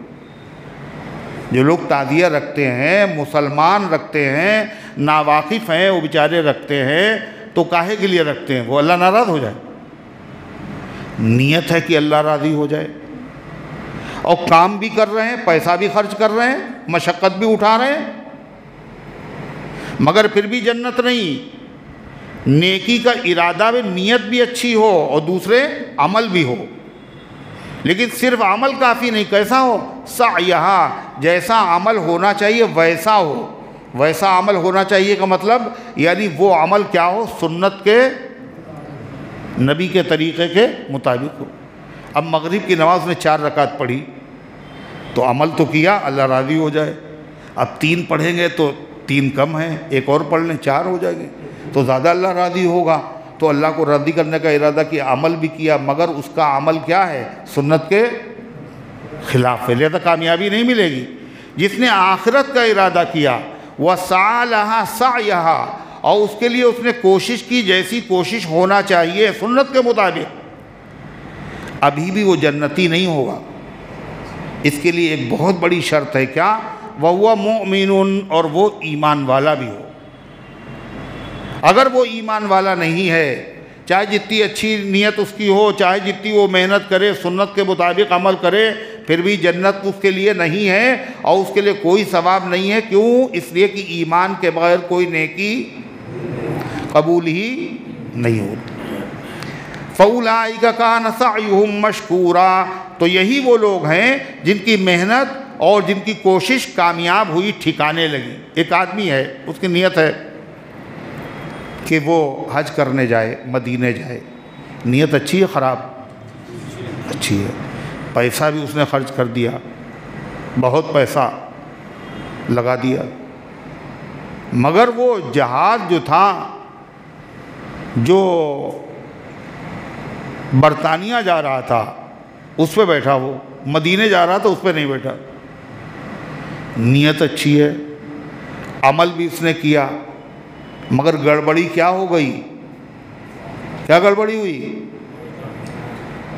جو لوگ تعزیہ رکھتے ہیں، مسلمان رکھتے ہیں، ناواقف ہیں، وہ بیچارے رکھتے ہیں، تو کاہے کے لیے رکھتے ہیں؟ وہ اللہ ناراض ہو جائے۔ نیت ہے کہ اللہ راضی ہو جائے، اور کام بھی کر رہے ہیں، پیسہ بھی خرچ کر رہے ہیں، مشقت بھی اٹھا رہے ہیں، مگر پھر بھی جنت نہیں۔ نیکی کا ارادہ میں نیت بھی اچھی ہو اور دوسرے عمل بھی ہو، لیکن صرف عمل کافی نہیں، کیسا ہو؟ سعیہا، جیسا عمل ہونا چاہیے ویسا ہو۔ ویسا عمل ہونا چاہیے کا مطلب یعنی وہ عمل کیا ہو؟ سنت کے، نبی کے طریقے کے مطابق ہو۔ اب مغرب کی نماز نے 4 رکعت پڑھی تو عمل تو کیا، اللہ راضی ہو جائے۔ اب 3 پڑھیں گے تو 3 کم ہیں، ایک اور پڑھ لیں 4 ہو جائے گی تو زیادہ اللہ راضی ہوگا، تو اللہ کو راضی کرنے کا ارادہ کیا، عمل بھی کیا، مگر اس کا عمل کیا ہے؟ سنت کے خلاف ہے، لہذا کامیابی نہیں ملے گی۔ جس نے آخرت کا ارادہ کیا، وَسَعَى لَهَا سَعْيَهَا، اور اس کے لیے اس نے کوشش کی جیسی کوشش ہونا چاہیے سنت کے مطابق، ابھی بھی وہ جنتی نہیں ہوگا۔ اس کے لیے ایک بہت بڑی شرط ہے، کیا؟ وَهُوَ مُؤْمِنٌ، اور وہ ایمان والا بھی ہو۔ اگر وہ ایمان والا نہیں ہے، چاہے جتنی اچھی نیت اس کی ہو، چاہے جتنی وہ محنت کرے، سنت کے مطابق عمل کرے، پھر بھی جنت اس کے لیے نہیں ہے، اور اس کے لیے کوئی ثواب نہیں ہے۔ کیوں؟ اس لیے کہ ایمان کے بغیر کوئی نیکی قبول ہی نہیں ہوتی۔ فَأُولَٰئِكَ كَانَ سَعْيُهُمْ مَشْكُورًا، تو یہی وہ لوگ ہیں جن کی محنت اور جن کی کوشش کامیاب ہوئی، ٹھکانے لگی۔ ایک آدمی ہے، اس کی نیت ہے کہ وہ حج کرنے جائے، مدینے جائے، نیت اچھی ہے خراب؟ اچھی ہے، پیسہ بھی اس نے خرچ کر دیا، بہت پیسہ لگا دیا، مگر وہ جہاز جو تھا، جو برطانیہ جا رہا تھا اس پہ بیٹھا، وہ مدینے جا رہا تھا اس پہ نہیں بیٹھا۔ نیت اچھی ہے، عمل بھی اس نے کیا، مگر گڑبڑی کیا ہو گئی؟ کیا گڑبڑی ہوئی؟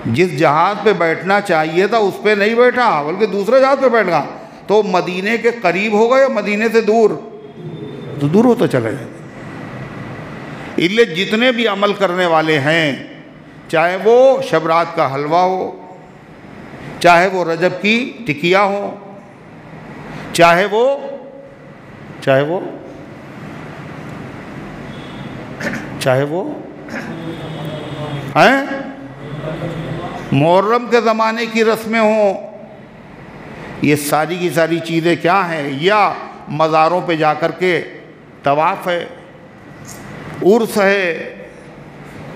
جس جہاز پہ بیٹھنا چاہیے تھا اس پہ نہیں بیٹھا، بلکہ دوسرے جہاز پہ بیٹھ گیا، تو مدینے کے قریب ہوگا یا مدینے سے دور؟ تو دور ہوتا چلا جائے۔ اس لیے جتنے بھی عمل کرنے والے ہیں، چاہے وہ شب رات کا حلوہ ہو، چاہے وہ رجب کی ٹکیا ہو، چاہے وہ ہیں محرم کے زمانے کی رسمیں ہوں، یہ ساری کی ساری چیزیں کیا ہیں؟ یا مزاروں پہ جا کر کے طواف ہے، عرس ہے،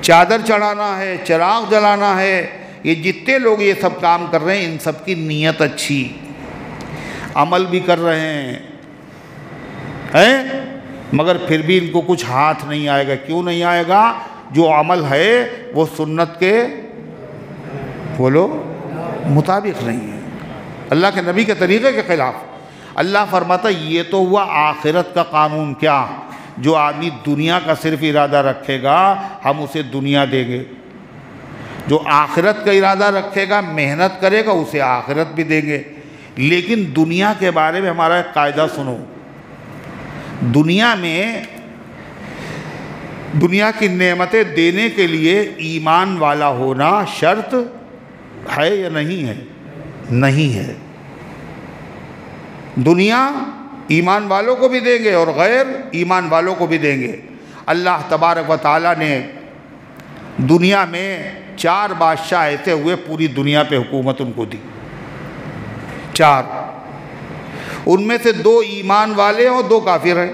چادر چڑھانا ہے، چراغ جلانا ہے، یہ جتنے لوگ یہ سب کام کر رہے ہیں ان سب کی نیت اچھی، عمل بھی کر رہے ہیں مگر پھر بھی ان کو کچھ ہاتھ نہیں آئے گا۔ کیوں نہیں آئے گا؟ جو عمل ہے وہ سنت کے بولو مطابق نہیں ہے، اللہ کے نبی کے طریقے کے خلاف۔ اللہ فرماتا یہ تو ہوا آخرت کا قانون، کیا؟ جو آدمی دنیا کا صرف ارادہ رکھے گا ہم اسے دنیا دیں گے، جو آخرت کا ارادہ رکھے گا محنت کرے گا اسے آخرت بھی دیں گے۔ لیکن دنیا کے بارے میں ہمارا ایک قاعدہ سنو، دنیا میں دنیا کی نعمتیں دینے کے لیے ایمان والا ہونا شرط ہے یا نہیں ہے؟ نہیں ہے۔ دنیا ایمان والوں کو بھی دیں گے اور غیر ایمان والوں کو بھی دیں گے۔ اللہ تبارک و تعالیٰ نے دنیا میں 4 بادشاہ ایسے ہوئے پوری دنیا پہ حکومت ان کو دی، 4، ان میں سے 2 ایمان والے اور 2 کافر ہیں۔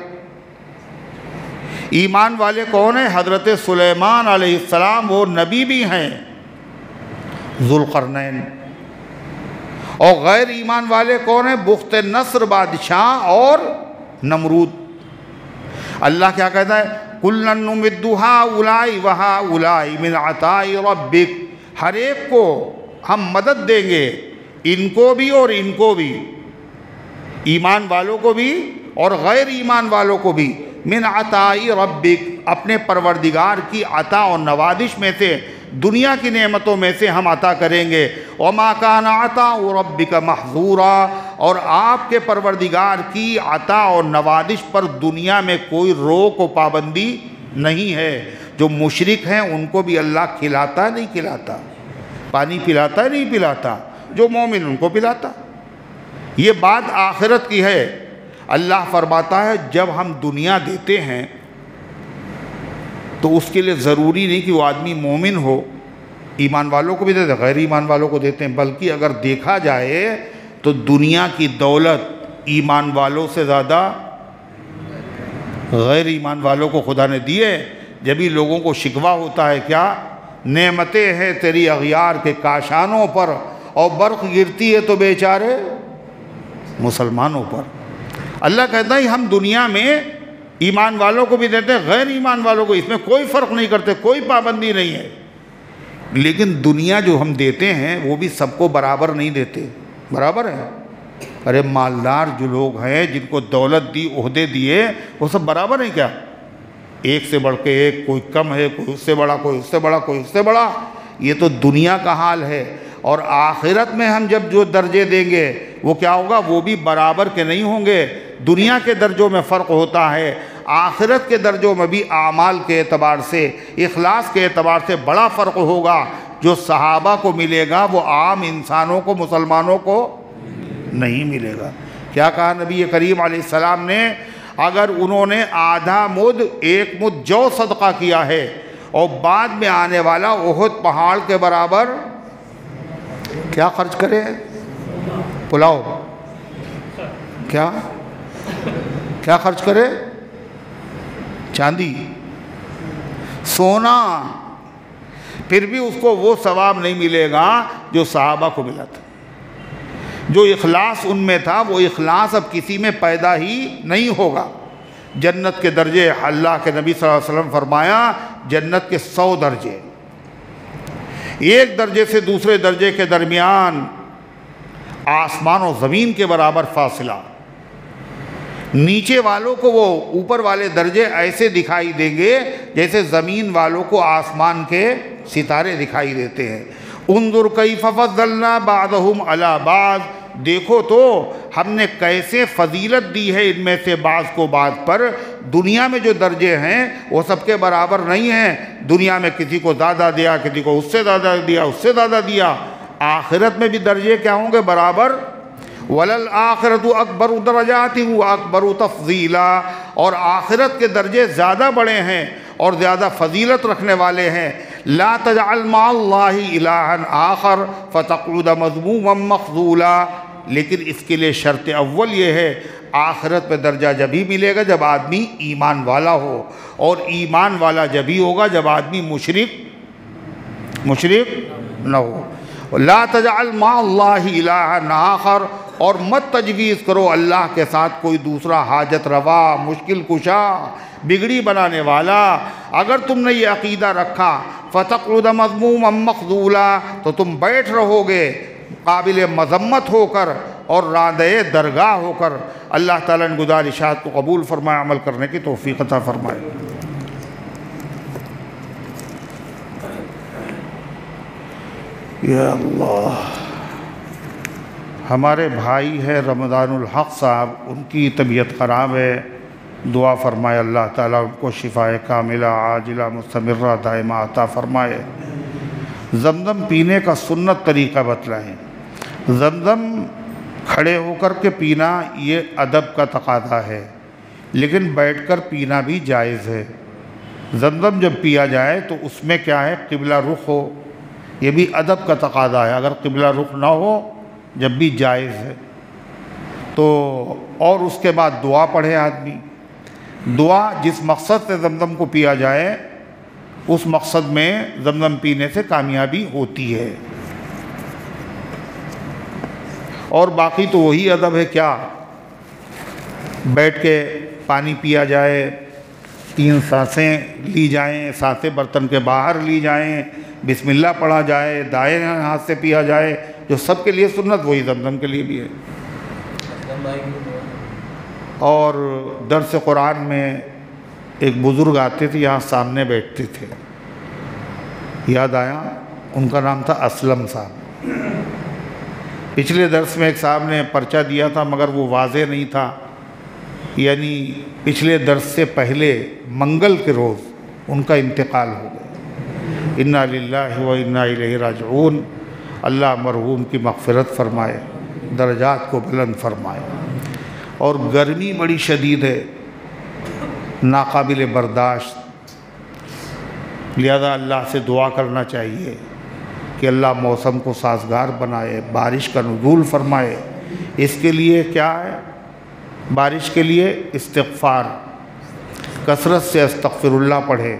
ایمان والے کون ہیں؟ حضرت سلیمان علیہ السلام، وہ نبی بھی ہیں، ذوالقرنین۔ اور غیر ایمان والے کون ہیں؟ بخت نصر بادشاہ اور نمرود۔ اللہ کیا کہتا ہے؟ کُلًّا نُمِدُّ هَٰؤُلَاءِ وَهَٰؤُلَاءِ مِنْ عَطَاءِ رَبِّكَ، ہر ایک کو ہم مدد دیں گے، ان کو بھی اور ان کو بھی، ایمان والوں کو بھی اور غیر ایمان والوں کو بھی، من عطاء ربک، اپنے پروردگار کی عطا اور نوازش میں سے، دنیا کی نعمتوں میں سے ہم عطا کریں گے۔ وما کان عطاء ربک محظورا، اور آپ کے پروردگار کی عطا اور نوازش پر دنیا میں کوئی روک و پابندی نہیں ہے۔ جو مشرک ہیں ان کو بھی اللہ کھلاتا نہیں کھلاتا، پانی پلاتا ہے نہیں پلاتا، جو مومن ان کو پلاتا۔ یہ بات آخرت کی ہے۔ اللہ فرماتا ہے جب ہم دنیا دیتے ہیں تو اس کے لیے ضروری نہیں کہ وہ آدمی مومن ہو، ایمان والوں کو بھی دیتے ہیں، غیر ایمان والوں کو دیتے ہیں، بلکہ اگر دیکھا جائے تو دنیا کی دولت ایمان والوں سے زیادہ غیر ایمان والوں کو خدا نے دیے۔ جبھی لوگوں کو شکوہ ہوتا ہے کیا؟ نعمتیں ہیں تیری اغیار کے کاشانوں پر، اور برق گرتی ہے تو بیچارے مسلمانوں پر۔ اللہ کہتا ہے ہم دنیا میں ایمان والوں کو بھی دیتے ہیں، غیر ایمان والوں کو، اس میں کوئی فرق نہیں کرتے، کوئی پابندی نہیں ہے۔ لیکن دنیا جو ہم دیتے ہیں وہ بھی سب کو برابر نہیں دیتے، برابر ہے؟ ارے مالدار جو لوگ ہیں جن کو دولت دی، عہدے دیے، وہ سب برابر ہیں کیا؟ ایک سے بڑھ کے ایک، کوئی کم ہے، کوئی اس سے بڑا، کوئی اس سے بڑا، کوئی اس سے بڑا۔ یہ تو دنیا کا حال ہے۔ اور آخرت میں ہم جب جو درجے دیں گے وہ کیا ہوگا؟ وہ بھی برابر کے نہیں ہوں گے۔ دنیا کے درجوں میں فرق ہوتا ہے، آخرت کے درجوں میں بھی اعمال کے اعتبار سے، اخلاص کے اعتبار سے بڑا فرق ہوگا۔ جو صحابہ کو ملے گا وہ عام انسانوں کو، مسلمانوں کو نہیں ملے گا۔ کیا کہا نبی کریم علیہ السلام نے؟ اگر انہوں نے آدھا مد، 1 مد جو صدقہ کیا ہے اور بعد میں آنے والا احد پہاڑ کے برابر کیا خرچ کرے؟ پلاؤ، کیا خرچ کرے؟ چاندی، سونا، پھر بھی اس کو وہ ثواب نہیں ملے گا جو صحابہ کو ملا تھا۔ جو اخلاص ان میں تھا وہ اخلاص اب کسی میں پیدا ہی نہیں ہوگا۔ جنت کے درجے، اللہ کے نبی صلی اللہ علیہ وسلم فرمایا جنت کے 100 درجے، ایک درجے سے دوسرے درجے کے درمیان آسمان و زمین کے برابر فاصلہ۔ نیچے والوں کو وہ اوپر والے درجے ایسے دکھائی دیں گے جیسے زمین والوں کو آسمان کے ستارے دکھائی دیتے ہیں۔ انظر کیف فضلنا بعضهم علی بعض، دیکھو تو ہم نے کیسے فضیلت دی ہے ان میں سے بعض کو بعض پر۔ دنیا میں جو درجے ہیں وہ سب کے برابر نہیں ہیں۔ دنیا میں کسی کو زیادہ دیا، کسی کو اس سے زیادہ دیا، اس سے زیادہ دیا۔ آخرت میں بھی درجے کیا ہوں گے؟ برابر۔ وَلَلْآخِرَةُ أَكْبَرُ دَرَجَاتٍ وَأَكْبَرُ تَفْضِيلًا، اور آخرت کے درجے زیادہ بڑے ہیں اور زیادہ فضیلت رکھنے والے ہیں۔ لَا تَجْعَلْ مَعَ اللَّهِ إِلَٰهًا آخَرَ فَتَقْعُدَ مَذْمُومًا مَخْذُولًا، لیکن اس کے لیے شرط اول یہ ہے آخرت میں درجہ جبھی ملے گا جب آدمی ایمان والا ہو، اور ایمان والا جبھی ہوگا جب آدمی مشرک نہ ہو۔ لا تجعل مع اللہ الہا آخر، اور مت تجویز کرو اللہ کے ساتھ کوئی دوسرا حاجت روا، مشکل کشا، بگڑی بنانے والا۔ اگر تم نے یہ عقیدہ رکھا فَتَقْعُدَ مَذْمُومًا مَخْذُولًا، تو تم بیٹھ رہو گے قابل مذمت ہو کر اور راندے درگاہ ہو کر۔ اللہ تعالیٰ نے گزارشات کو قبول فرمائے، عمل کرنے کی توفیق عطا فرمائے۔ یا اللہ، ہمارے بھائی ہے رمضان الحق صاحب، ان کی طبیعت خراب ہے، دعا فرمائے اللہ تعالیٰ ان کو شفاء کاملہ عاجلہ مستمرہ دائمہ عطا فرمائے۔ زمزم پینے کا سنت طریقہ بتلائیں۔ زمزم کھڑے ہو کر کے پینا یہ ادب کا تقاضا ہے، لیکن بیٹھ کر پینا بھی جائز ہے۔ زمزم جب پیا جائے تو اس میں کیا ہے، قبلہ رخ ہو، یہ بھی ادب کا تقاضا ہے۔ اگر قبلہ رخ نہ ہو جب بھی جائز ہے تو، اور اس کے بعد دعا پڑھے آدمی۔ دعا جس مقصد سے زمزم کو پیا جائے اس مقصد میں زمزم پینے سے کامیابی ہوتی ہے۔ اور باقی تو وہی ادب ہے، کیا بیٹھ کے پانی پیا جائے، 3 سانسیں لی جائیں، سانسیں برتن کے باہر لی جائیں، بسم اللہ پڑھا جائے، دائیں ہاتھ سے پیا جائے، جو سب کے لیے سنت وہی زمزم کے لیے بھی ہے۔ اور درس قرآن میں ایک بزرگ آتے تھے، یہاں سامنے بیٹھتے تھے، یاد آیا، ان کا نام تھا اسلم صاحب۔ پچھلے درس میں ایک صاحب نے پرچہ دیا تھا مگر وہ واضح نہیں تھا، یعنی پچھلے درس سے پہلے منگل کے روز ان کا انتقال ہو گیا۔ انا للہ و انا الیہ راجعون۔ اللہ مرحوم کی مغفرت فرمائے، درجات کو بلند فرمائے۔ اور گرمی بڑی شدید ہے، ناقابل برداشت، لہذا اللہ سے دعا کرنا چاہیے کہ اللہ موسم کو سازگار بنائے، بارش کا نزول فرمائے۔ اس کے لیے کیا ہے، بارش کے لیے استغفار، کثرت سے استغفر اللہ پڑھے،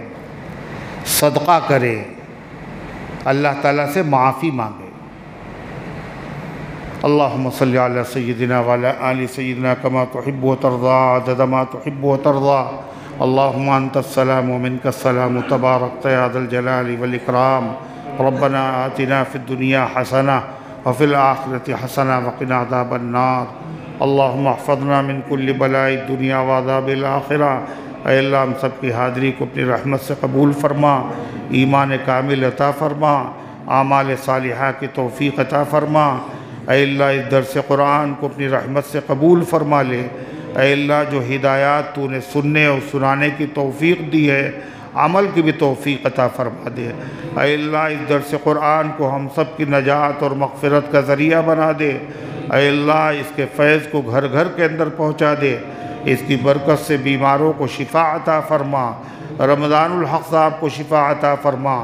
صدقہ کرے، اللہ تعالیٰ سے معافی مانگے۔ اللہم صلی علی سیدنا وعلی آل سیدنا کما تحب و ترضا عدد ما تحب و ترضا۔ اللہم انت السلام ومنک السلام تبارکت یا ذا الجلال والاکرام۔ ربنا آتنا فی الدنیا حسنہ وفی الآخرۃ حسنہ وقنا عذاب النار۔ اللہم احفظنا من کل بلاء الدنیا وعذاب الآخرہ۔ اے اللہ ہم سب کی حاضری کو اپنی رحمت سے قبول فرما، ایمان کامل عطا فرما، اعمال صالحہ کی توفیق عطا فرما۔ اے اللہ اس درس قرآن کو اپنی رحمت سے قبول فرما لے۔ اے اللہ جو ہدایات تو نے سننے اور سنانے کی توفیق دی ہے، عمل کی بھی توفیق عطا فرما دے۔ اے اللہ اس درس قرآن کو ہم سب کی نجات اور مغفرت کا ذریعہ بنا دے۔ اے اللہ اس کے فیض کو گھر گھر کے اندر پہنچا دے، اس کی برکت سے بیماروں کو شفا عطا فرما، رمضان الحق صاحب کو شفا عطا فرما،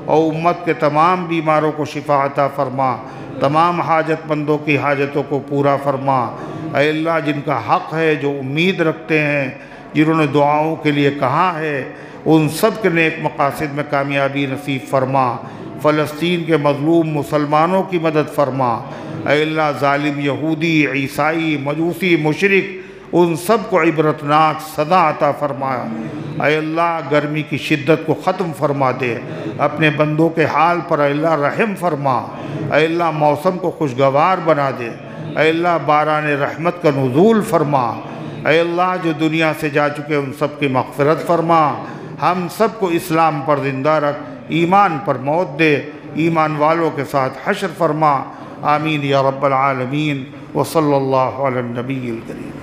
اور امت کے تمام بیماروں کو شفا عطا فرما، تمام حاجت مندوں کی حاجتوں کو پورا فرما۔ اے اللہ جن کا حق ہے، جو امید رکھتے ہیں، جنہوں نے دعاؤں کے لیے کہا ہے، ان سب کے نیک مقاصد میں کامیابی نصیب فرما۔ فلسطین کے مظلوم مسلمانوں کی مدد فرما۔ اے اللہ ظالم یہودی، عیسائی، مجوسی، مشرک، ان سب کو عبرتناک سزا عطا فرمایا۔ اے اللہ گرمی کی شدت کو ختم فرما دے، اپنے بندوں کے حال پر اے اللہ رحم فرما۔ اے اللہ موسم کو خوشگوار بنا دے۔ اے اللہ باران رحمت کا نزول فرما۔ اے اللہ جو دنیا سے جا چکے ان سب کی مغفرت فرما۔ ہم سب کو اسلام پر زندہ رکھ، ایمان پر موت دے، ایمان والوں کے ساتھ حشر فرما۔ آمین یا رب العالمین، وصلی اللہ علی النبی الکریم۔